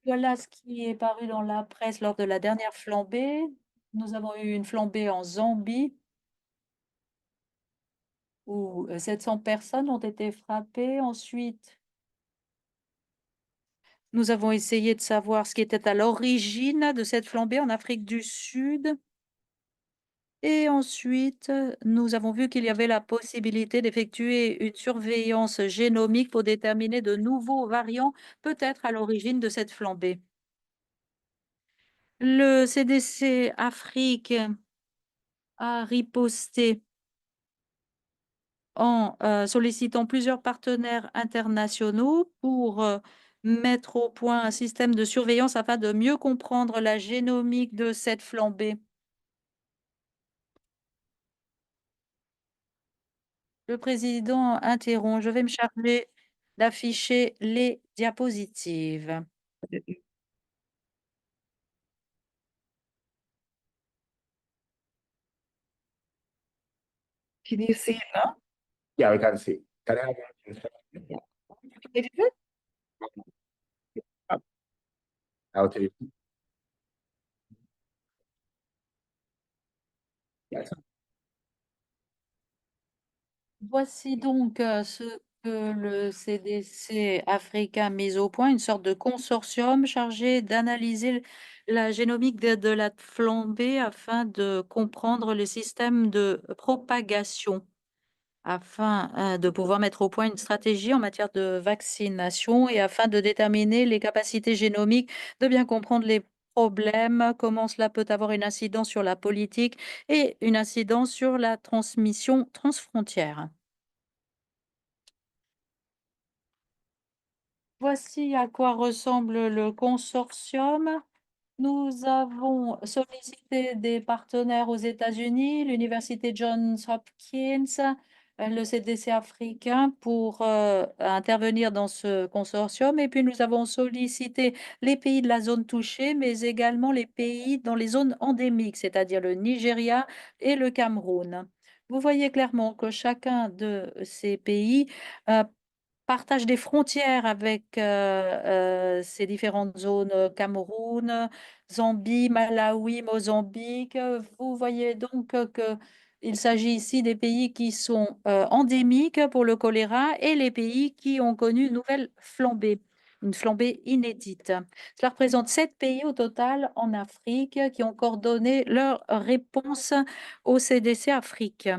Voilà ce qui est paru dans la presse lors de la dernière flambée. Nous avons eu une flambée en Zambie où 700 personnes ont été frappées. Ensuite, nous avons essayé de savoir ce qui était à l'origine de cette flambée en Afrique du Sud. Et ensuite, nous avons vu qu'il y avait la possibilité d'effectuer une surveillance génomique pour déterminer de nouveaux variants, peut-être à l'origine de cette flambée. Le CDC Afrique a riposté en sollicitant plusieurs partenaires internationaux pour mettre au point un système de surveillance afin de mieux comprendre la génomique de cette flambée. Le président interrompt. Je vais me charger d'afficher les diapositives.
Can you see it now?
yeah, we can see. Can I have
Did it?
I'll tell you. Yes.
Voici donc ce que le CDC africain a mis au point, une sorte de consortium chargé d'analyser la génomique de la flambée afin de comprendre le système de propagation, afin de pouvoir mettre au point une stratégie en matière de vaccination et afin de déterminer les capacités génomiques, de bien comprendre les problèmes, comment cela peut avoir une incidence sur la politique et une incidence sur la transmission transfrontière. Voici à quoi ressemble le consortium. Nous avons sollicité des partenaires aux États-Unis, l'Université Johns Hopkins, le CDC africain pour intervenir dans ce consortium. Et puis nous avons sollicité les pays de la zone touchée, mais également les pays dans les zones endémiques, c'est-à-dire le Nigeria et le Cameroun. Vous voyez clairement que chacun de ces pays partage des frontières avec ces différentes zones, Cameroun, Zambie, Malawi, Mozambique. Vous voyez donc qu'il s'agit ici des pays qui sont endémiques pour le choléra et les pays qui ont connu une nouvelle flambée, une flambée inédite. Cela représente 7 pays au total en Afrique qui ont coordonné leur réponse au CDC Afrique.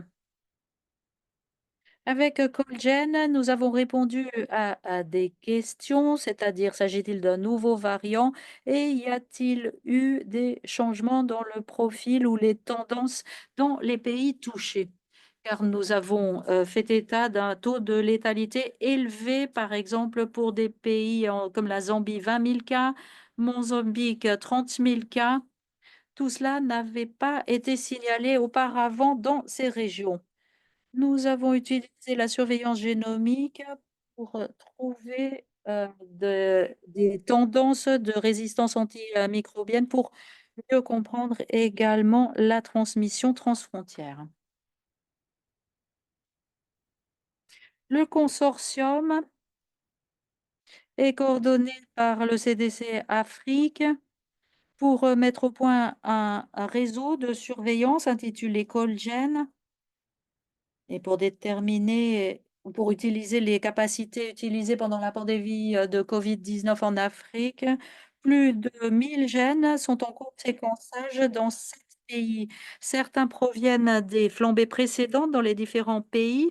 Avec Colgen, nous avons répondu à des questions, c'est-à-dire s'agit-il d'un nouveau variant et y a-t-il eu des changements dans le profil ou les tendances dans les pays touchés? Car nous avons fait état d'un taux de létalité élevé, par exemple pour des pays comme la Zambie, 20 000 cas, Mozambique, 30 000 cas. Tout cela n'avait pas été signalé auparavant dans ces régions. Nous avons utilisé la surveillance génomique pour trouver des tendances de résistance antimicrobienne pour mieux comprendre également la transmission transfrontière. Le consortium est coordonné par le CDC Afrique pour mettre au point un réseau de surveillance intitulé Colgen. Et pour déterminer ou pour utiliser les capacités utilisées pendant la pandémie de Covid-19 en Afrique, Plus de 1000 gènes sont en cours de séquençage dans 7 pays. Certains proviennent des flambées précédentes dans les différents pays,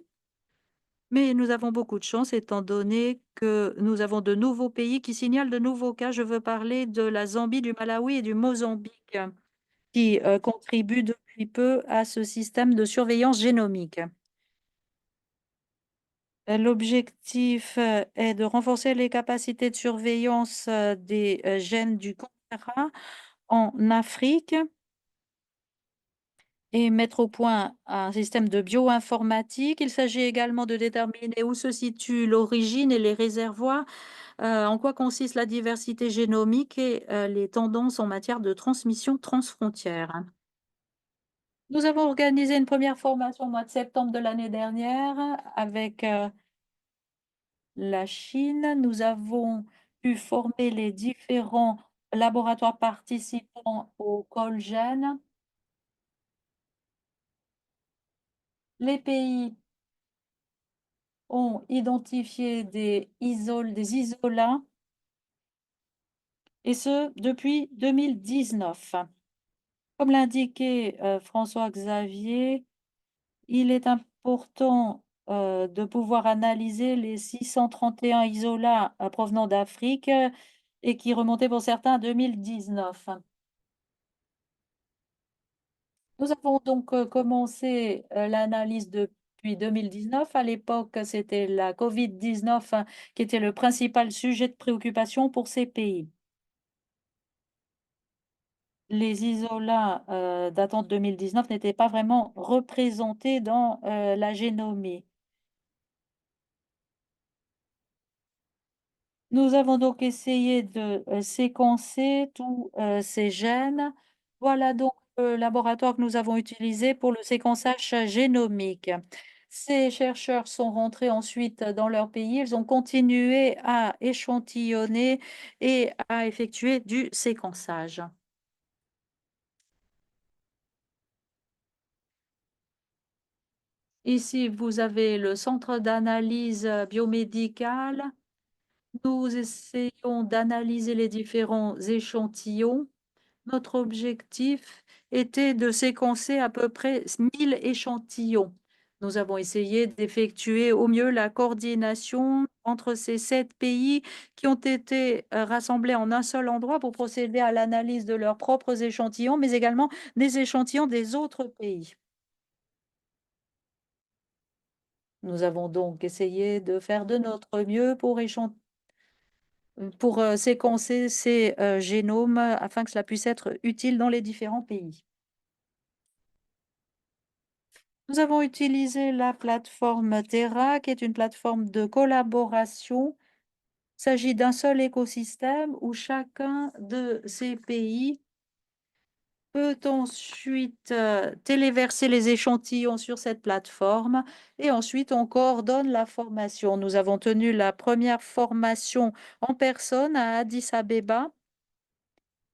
mais nous avons beaucoup de chance étant donné que nous avons de nouveaux pays qui signalent de nouveaux cas. Je veux parler de la Zambie, du Malawi et du Mozambique qui contribuent depuis peu à ce système de surveillance génomique. L'objectif est de renforcer les capacités de surveillance des gènes du cancer en Afrique et mettre au point un système de bioinformatique. Il s'agit également de déterminer où se situe l'origine et les réservoirs, en quoi consiste la diversité génomique et les tendances en matière de transmission transfrontière. Nous avons organisé une première formation au mois de septembre de l'année dernière avec la Chine. Nous avons pu former les différents laboratoires participants au Colgène. Les pays ont identifié des isolats, et ce depuis 2019. Comme l'indiquait François Xavier, il est important de pouvoir analyser les 631 isolats provenant d'Afrique et qui remontaient pour certains à 2019. Nous avons donc commencé l'analyse depuis 2019. À l'époque, c'était la COVID-19 qui était le principal sujet de préoccupation pour ces pays. Les isolats datant de 2019 n'étaient pas vraiment représentés dans la génomie. Nous avons donc essayé de séquencer tous ces gènes. Voilà donc le laboratoire que nous avons utilisé pour le séquençage génomique. Ces chercheurs sont rentrés ensuite dans leur pays. Ils ont continué à échantillonner et à effectuer du séquençage. Ici, vous avez le centre d'analyse biomédicale. Nous essayons d'analyser les différents échantillons. Notre objectif était de séquencer à peu près 1000 échantillons. Nous avons essayé d'effectuer au mieux la coordination entre ces 7 pays qui ont été rassemblés en un seul endroit pour procéder à l'analyse de leurs propres échantillons, mais également des échantillons des autres pays. Nous avons donc essayé de faire de notre mieux pour séquencer ces génomes afin que cela puisse être utile dans les différents pays. Nous avons utilisé la plateforme Terra, qui est une plateforme de collaboration. Il s'agit d'un seul écosystème où chacun de ces pays peut ensuite téléverser les échantillons sur cette plateforme et ensuite on coordonne la formation. Nous avons tenu la première formation en personne à Addis Abeba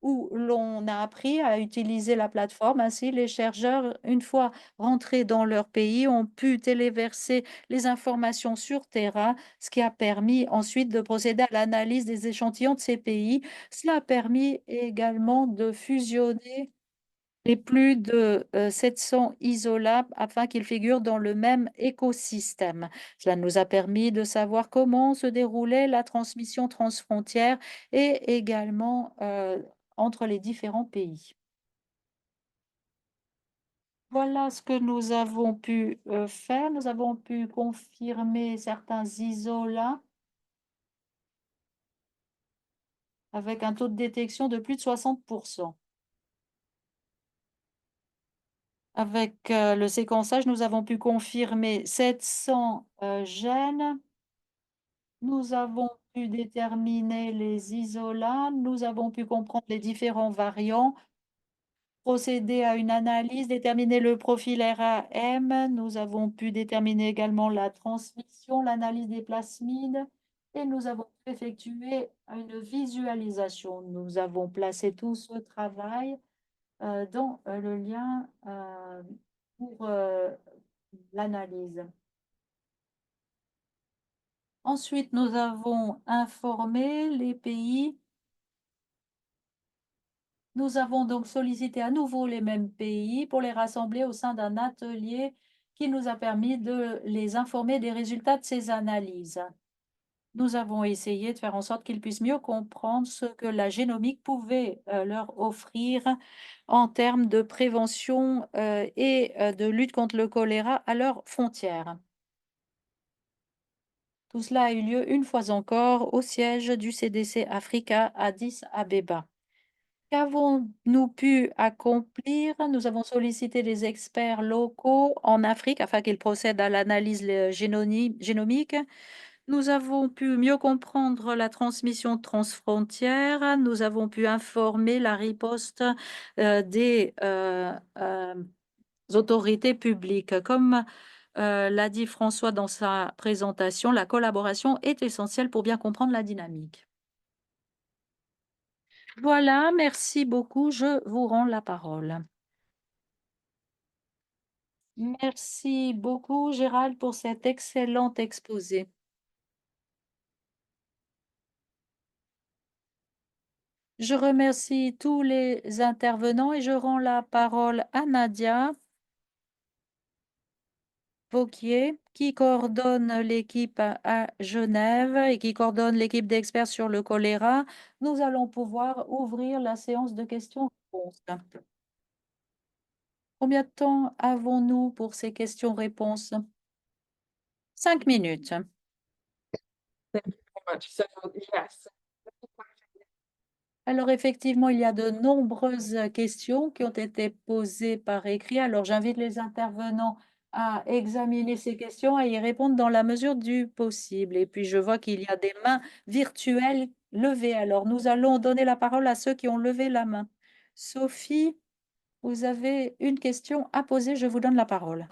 où l'on a appris à utiliser la plateforme. Ainsi, les chercheurs, une fois rentrés dans leur pays, ont pu téléverser les informations sur Terra, ce qui a permis ensuite de procéder à l'analyse des échantillons de ces pays. Cela a permis également de fusionner les plus de 700 isolats afin qu'ils figurent dans le même écosystème. Cela nous a permis de savoir comment se déroulait la transmission transfrontière et également entre les différents pays. Voilà ce que nous avons pu faire. Nous avons pu confirmer certains isolats avec un taux de détection de plus de 60%. Avec le séquençage, nous avons pu confirmer 700 gènes. Nous avons pu déterminer les isolats. Nous avons pu comprendre les différents variants, procéder à une analyse, déterminer le profil RAM. Nous avons pu déterminer également la transmission, l'analyse des plasmides et nous avons pu effectuer une visualisation. Nous avons placé tout ce travail dans le lien pour l'analyse. Ensuite, nous avons informé les pays Nous avons donc sollicité à nouveau les mêmes pays pour les rassembler au sein d'un atelier qui nous a permis de les informer des résultats de ces analyses. Nous avons essayé de faire en sorte qu'ils puissent mieux comprendre ce que la génomique pouvait leur offrir en termes de prévention et de lutte contre le choléra à leurs frontières. Tout cela a eu lieu une fois encore au siège du CDC Africa à Addis Abeba. Qu'avons-nous pu accomplir? Nous avons sollicité des experts locaux en Afrique afin qu'ils procèdent à l'analyse génomique. Nous avons pu mieux comprendre la transmission transfrontière. Nous avons pu informer la riposte des autorités publiques. Comme l'a dit François dans sa présentation, la collaboration est essentielle pour bien comprendre la dynamique. Voilà, merci beaucoup. Je vous rends la parole. Merci beaucoup, Gérald, pour cet excellent exposé. Je remercie tous les intervenants et je rends la parole à Nadia Vauquier, qui coordonne l'équipe à Genève et qui coordonne l'équipe d'experts sur le choléra. Nous allons pouvoir ouvrir la séance de questions-réponses. Combien de temps avons-nous pour ces questions-réponses? 5 minutes. Alors effectivement, il y a de nombreuses questions qui ont été posées par écrit. Alors j'invite les intervenants à examiner ces questions, à y répondre dans la mesure du possible. Et puis je vois qu'il y a des mains virtuelles levées. Alors nous allons donner la parole à ceux qui ont levé la main. Sophie, vous avez une question à poser. Je vous donne la parole.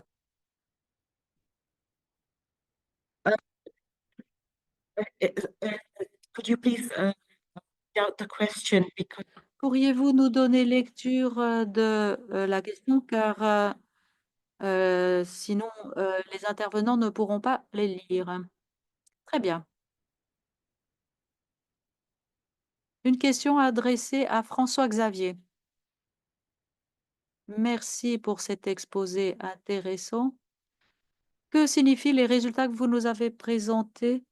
Could you please out the question because
Pourriez-vous nous donner lecture de la question car sinon les intervenants ne pourront pas les lire. Très bien. Une question adressée à François Xavier. Merci pour cet exposé intéressant. Que signifient les résultats que vous nous avez présentés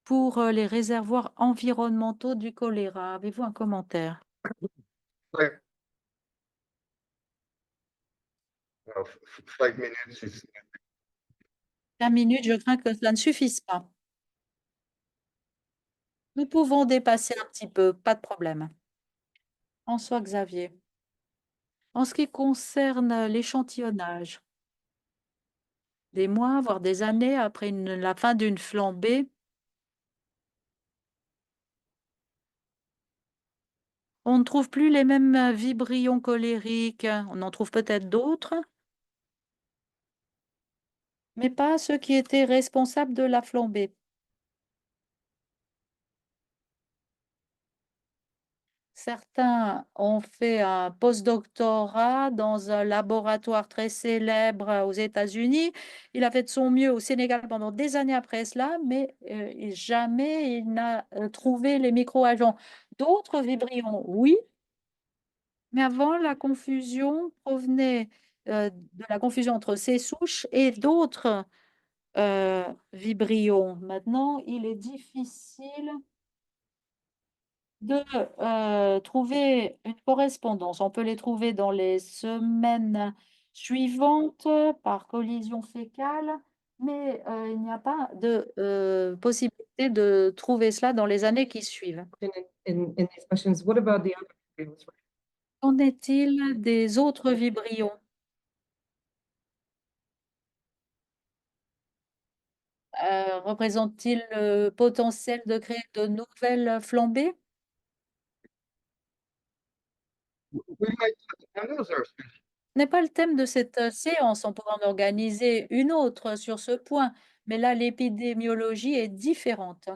pour les réservoirs environnementaux du choléra? Avez-vous un commentaire?
Like, 5 minutes is
5 minutes, je crains que cela ne suffise pas. Nous pouvons dépasser un petit peu, pas de problème. François Xavier. En ce qui concerne l'échantillonnage, des mois, voire des années après la fin d'une flambée, on ne trouve plus les mêmes vibrions colériques. On en trouve peut-être d'autres, mais pas ceux qui étaient responsables de la flambée. Certains ont fait un postdoctorat dans un laboratoire très célèbre aux États-Unis. Il a fait de son mieux au Sénégal pendant des années après cela, mais jamais il n'a trouvé les micro-agents. D'autres vibrions, oui, mais avant, la confusion provenait de la confusion entre ces souches et d'autres vibrions. Maintenant, il est difficile de trouver une correspondance. On peut les trouver dans les semaines suivantes par collision fécale, mais il n'y a pas de possibilité de trouver cela dans les années qui suivent.
in these questions, what about the other fields?
Qu'en est-il des autres vibrions? Représente-t-il le potentiel de créer de nouvelles flambées?
we might analyze our species.
Ce n'est pas le thème de cette séance. On pourra en organiser une autre sur ce point, mais là, l'épidémiologie est différente.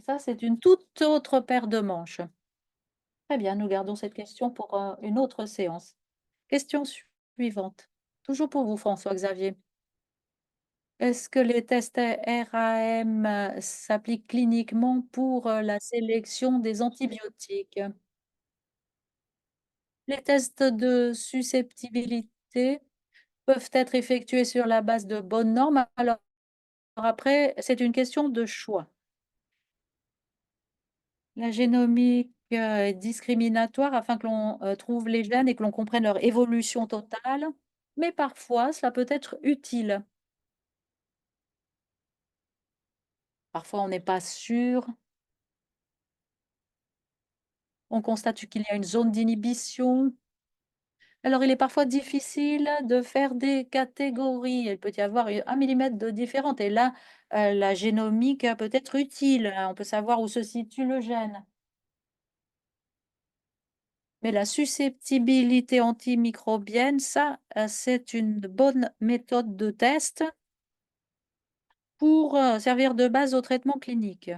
Ça, c'est une toute autre paire de manches. Très bien, nous gardons cette question pour une autre séance. Question suivante. Toujours pour vous, François Xavier. Est-ce que les tests RAM s'appliquent cliniquement pour la sélection des antibiotiques? Les tests de susceptibilité peuvent être effectués sur la base de bonnes normes. Alors après, c'est une question de choix. La génomique est discriminatoire afin que l'on trouve les gènes et que l'on comprenne leur évolution totale, mais parfois cela peut être utile. Parfois on n'est pas sûr. On constate qu'il y a une zone d'inhibition. Alors, il est parfois difficile de faire des catégories. Il peut y avoir 1 millimètre de différence. Et là, la génomique peut être utile. On peut savoir où se situe le gène. Mais la susceptibilité antimicrobienne, ça, c'est une bonne méthode de test pour servir de base au traitement clinique.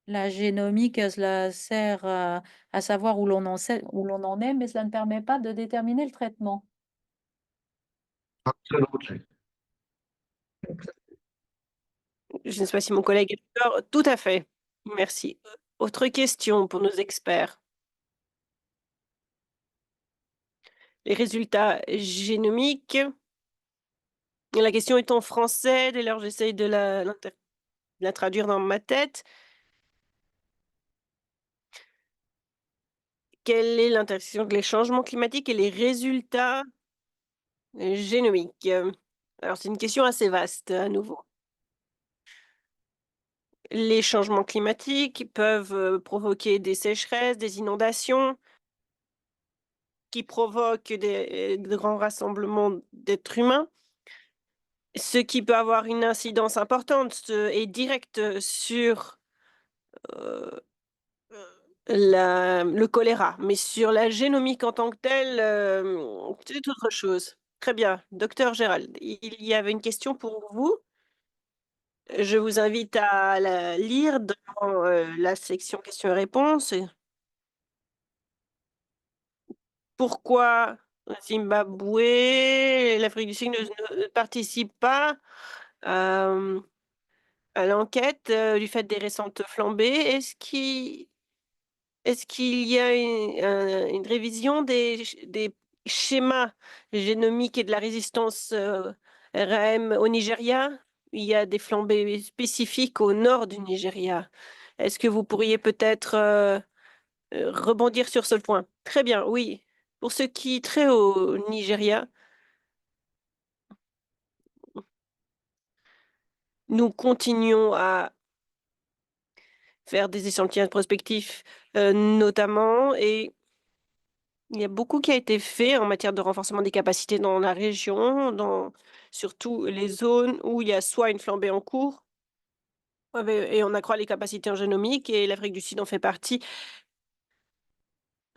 La génomique, cela sert à savoir où l'on en est, mais cela ne permet pas de déterminer le traitement.
Absolutely.
Je ne sais pas si mon collègue est d'accord. Tout à fait. Merci. Autre question pour nos experts. Les résultats génomiques. La question est en français, dès lors j'essaye de la traduire dans ma tête. Quelle est l'intersection entre les changements climatiques et les résultats génomiques? Alors c'est une question assez vaste à nouveau. Les changements climatiques peuvent provoquer des sécheresses, des inondations qui provoquent de grands rassemblements d'êtres humains, ce qui peut avoir une incidence importante et directe sur le choléra. Mais sur la génomique en tant que telle, c'est autre chose. Très bien. Docteur Gérald, il y avait une question pour vous. Je vous invite à la lire dans la section questions et réponses. Pourquoi Zimbabwe, l'Afrique du Sud ne participe pas à l'enquête du fait des récentes flambées? Est-ce qu'il y a une révision des schémas génomiques et de la résistance RM au Nigeria? Il y a des flambées spécifiques au nord du Nigeria. Est-ce que vous pourriez peut-être rebondir sur ce point? Très bien, oui. Pour ce qui est trait au Nigeria, nous continuons à faire des échantillons prospectifs notamment, et il y a beaucoup qui a été fait en matière de renforcement des capacités dans la région, dans surtout les zones où il y a soit une flambée en cours, et on accroît les capacités en génomique, et l'Afrique du Sud en fait partie.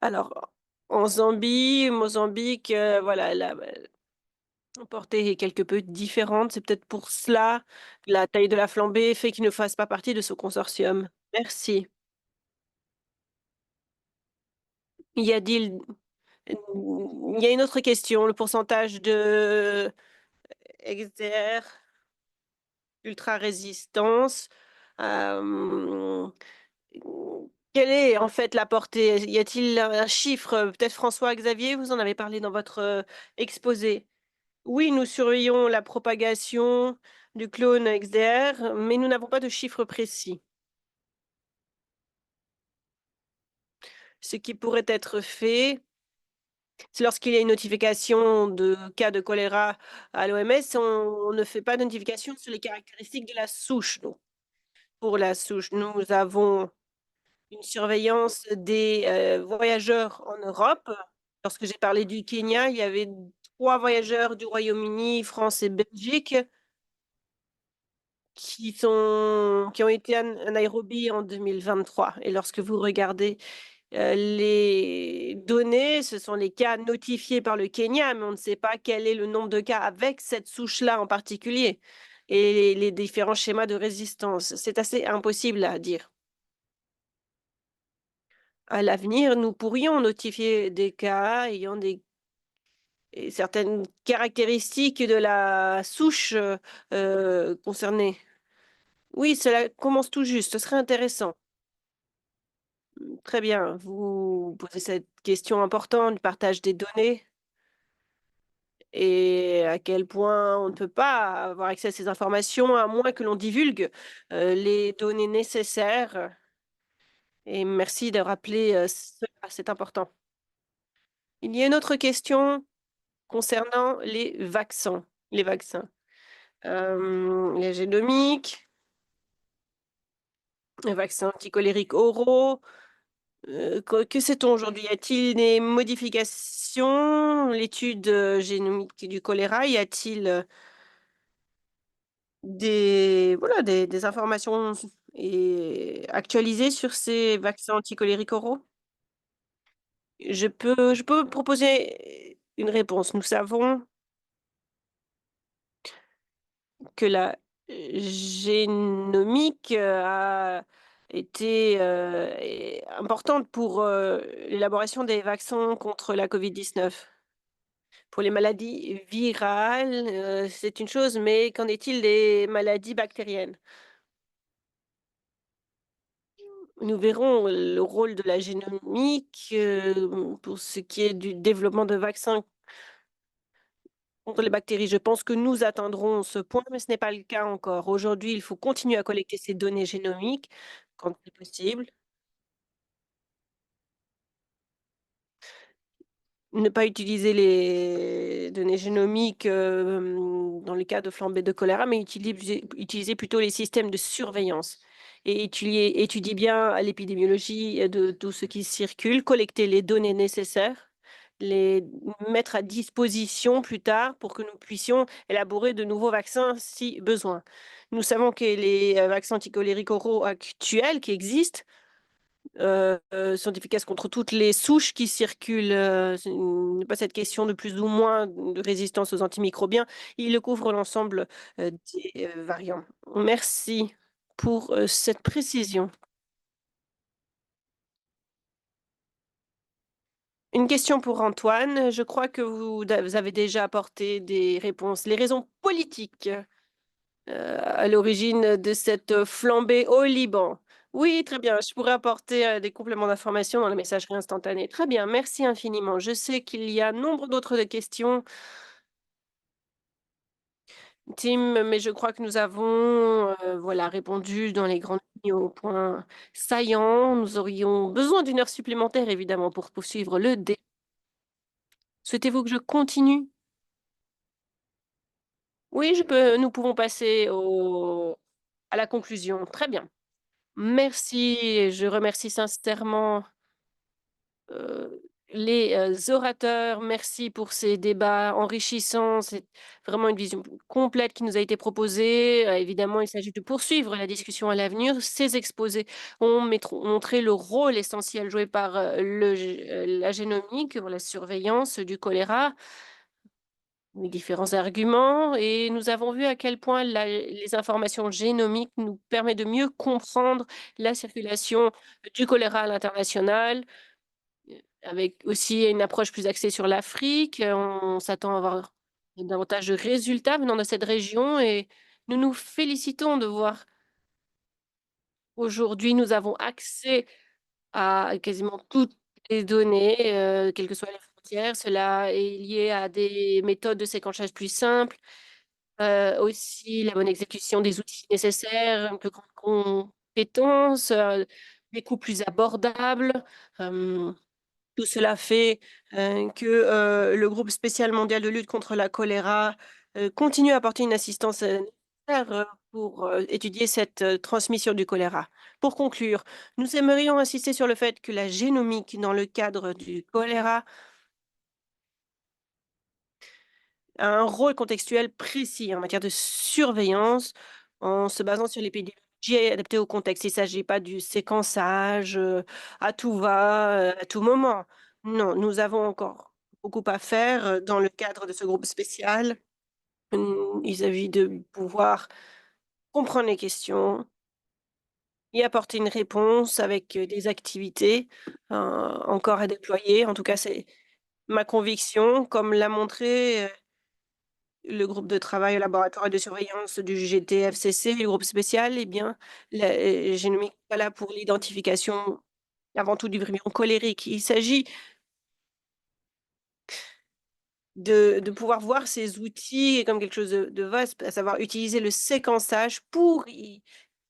Alors, en Zambie, Mozambique, voilà, la portée est quelque peu différente. C'est peut-être pour cela que la taille de la flambée fait qu'il ne fasse pas partie de ce consortium. Merci. Y a-t-il Il y a une autre question, le pourcentage de XDR, ultra-résistance. euh, Quelle est en fait la portée? Y a-t-il un chiffre? Peut-être François-Xavier, vous en avez parlé dans votre exposé. Oui, nous surveillons la propagation du clone XDR, mais nous n'avons pas de chiffre précis. Ce qui pourrait être fait, c'est lorsqu'il y a une notification de cas de choléra à l'OMS, on ne fait pas de notification sur les caractéristiques de la souche. Donc, pour la souche, nous avons une surveillance des voyageurs en Europe. Lorsque j'ai parlé du Kenya, il y avait 3 voyageurs du Royaume-Uni, France et Belgique qui ont été à Nairobi en 2023. Et lorsque vous regardez les données, ce sont les cas notifiés par le Kenya, mais on ne sait pas quel est le nombre de cas avec cette souche-là en particulier et les différents schémas de résistance. C'est assez impossible à dire. À l'avenir, nous pourrions notifier des cas ayant des et certaines caractéristiques de la souche concernée. Oui, cela commence tout juste, ce serait intéressant. Très bien, vous posez cette question importante du partage des données et à quel point on ne peut pas avoir accès à ces informations à moins que l'on divulgue les données nécessaires. Et merci de rappeler cela, c'est important. Il y a une autre question concernant les vaccins. Les vaccins. Les génomiques, les vaccins anticolériques oraux. Que sait-on aujourd'hui? Y a-t-il des modifications? L'étude génomique du choléra, y a-t-il des informations actualisées sur ces vaccins anticolériques oraux? Je peux proposer une réponse. Nous savons que la génomique a été importante pour l'élaboration des vaccins contre la COVID-19. Pour les maladies virales, c'est une chose, mais qu'en est-il des maladies bactériennes? Nous verrons le rôle de la génomique pour ce qui est du développement de vaccins contre les bactéries. Je pense que nous atteindrons ce point, mais ce n'est pas le cas encore. Aujourd'hui, il faut continuer à collecter ces données génomiques quand c'est possible. Ne pas utiliser les données génomiques dans le cas de flambée de choléra, mais utiliser plutôt les systèmes de surveillance et étudier bien l'épidémiologie de tout ce qui circule, collecter les données nécessaires, les mettre à disposition plus tard pour que nous puissions élaborer de nouveaux vaccins si besoin. Nous savons que les vaccins anticolériques oraux actuels qui existent sont efficaces contre toutes les souches qui circulent. Ce n'est pas cette question de plus ou moins de résistance aux antimicrobiens. Il couvre l'ensemble des variants. Merci pour cette précision. Une question pour Antoine. Je crois que vous avez déjà apporté des réponses. Les raisons politiques à l'origine de cette flambée au Liban. Oui, très bien. Je pourrais apporter des compléments d'information dans la messagerie instantanée. Très bien, merci infiniment. Je sais qu'il y a nombre d'autres questions, Tim, mais je crois que nous avons voilà, répondu dans les grandes lignes aux points saillants. Nous aurions besoin d'une heure supplémentaire, évidemment, pour poursuivre le débat. Souhaitez-vous que je continue? Oui, nous pouvons passer à la conclusion. Très bien. Merci, et je remercie sincèrement les orateurs. Merci pour ces débats enrichissants. C'est vraiment une vision complète qui nous a été proposée. Évidemment, il s'agit de poursuivre la discussion à l'avenir. Ces exposés ont montré le rôle essentiel joué par la génomique pour la surveillance du choléra, les différents arguments, et nous avons vu à quel point les informations génomiques nous permettent de mieux comprendre la circulation du choléra à l'international, avec aussi une approche plus axée sur l'Afrique. On s'attend à avoir davantage de résultats venant de cette région et nous nous félicitons de voir aujourd'hui, nous avons accès à quasiment toutes les données, quelles que soient les frontières. Cela est lié à des méthodes de séquençage plus simples, aussi la bonne exécution des outils nécessaires, une plus grande compétence, des coûts plus abordables. Tout cela fait que le groupe spécial mondial de lutte contre la choléra continue à apporter une assistance nécessaire pour étudier cette transmission du choléra. Pour conclure, nous aimerions insister sur le fait que la génomique dans le cadre du choléra a un rôle contextuel précis en matière de surveillance en se basant sur l'épidémiologie adaptée au contexte. Il ne s'agit pas du séquençage à tout va, à tout moment. Non, nous avons encore beaucoup à faire dans le cadre de ce groupe spécial. Il s'agit de pouvoir comprendre les questions y apporter une réponse avec des activités encore à déployer. En tout cas, c'est ma conviction, comme l'a montré le groupe de travail au laboratoire de surveillance du GTFCC, le groupe spécial, eh bien, la génomique n'est pas là pour l'identification avant tout du virion colérique. Il s'agit de pouvoir voir ces outils comme quelque chose de vaste, à savoir utiliser le séquençage pour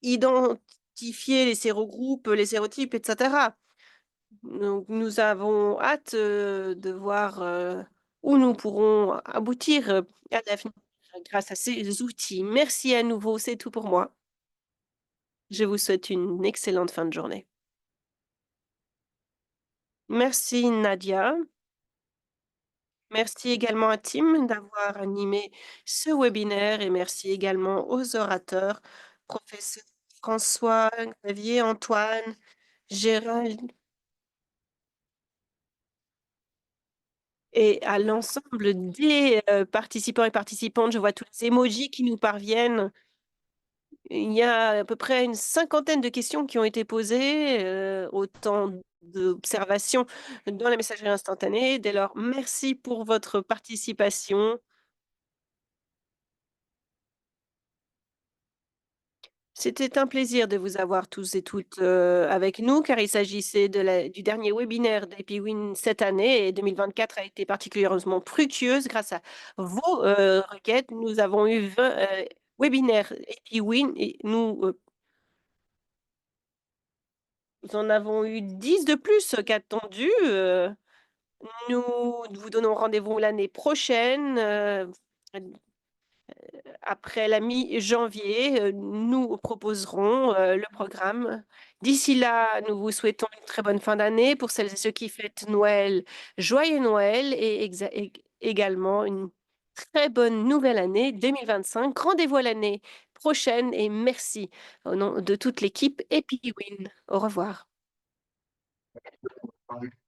identifier les sérogroupes, les sérotypes, etc. Donc, nous avons hâte de voir où nous pourrons aboutir à l'avenir grâce à ces outils. Merci à nouveau, c'est tout pour moi. Je vous souhaite une excellente fin de journée. Merci Nadia. Merci également à Tim d'avoir animé ce webinaire et merci également aux orateurs, professeur François, Xavier, Antoine, Gérald et à l'ensemble des participants et participantes. Je vois tous les emojis qui nous parviennent. Il y a à peu près une cinquantaine de questions qui ont été posées, autant d'observations dans la messagerie instantanée. Dès lors, merci pour votre participation. C'était un plaisir de vous avoir tous et toutes avec nous, car il s'agissait du dernier webinaire d'EpiWin cette année et 2024 a été particulièrement fructueuse grâce à vos requêtes. Nous avons eu 20 webinaires EpiWin et nous en avons eu 10 de plus qu'attendu. Nous vous donnons rendez-vous l'année prochaine. Après la mi-janvier, nous proposerons le programme. D'ici là, nous vous souhaitons une très bonne fin d'année pour celles et ceux qui fêtent Noël. Joyeux Noël et également une très bonne nouvelle année 2025. Rendez-vous à l'année prochaine et merci au nom de toute l'équipe EpiWin. Au revoir.
Bye.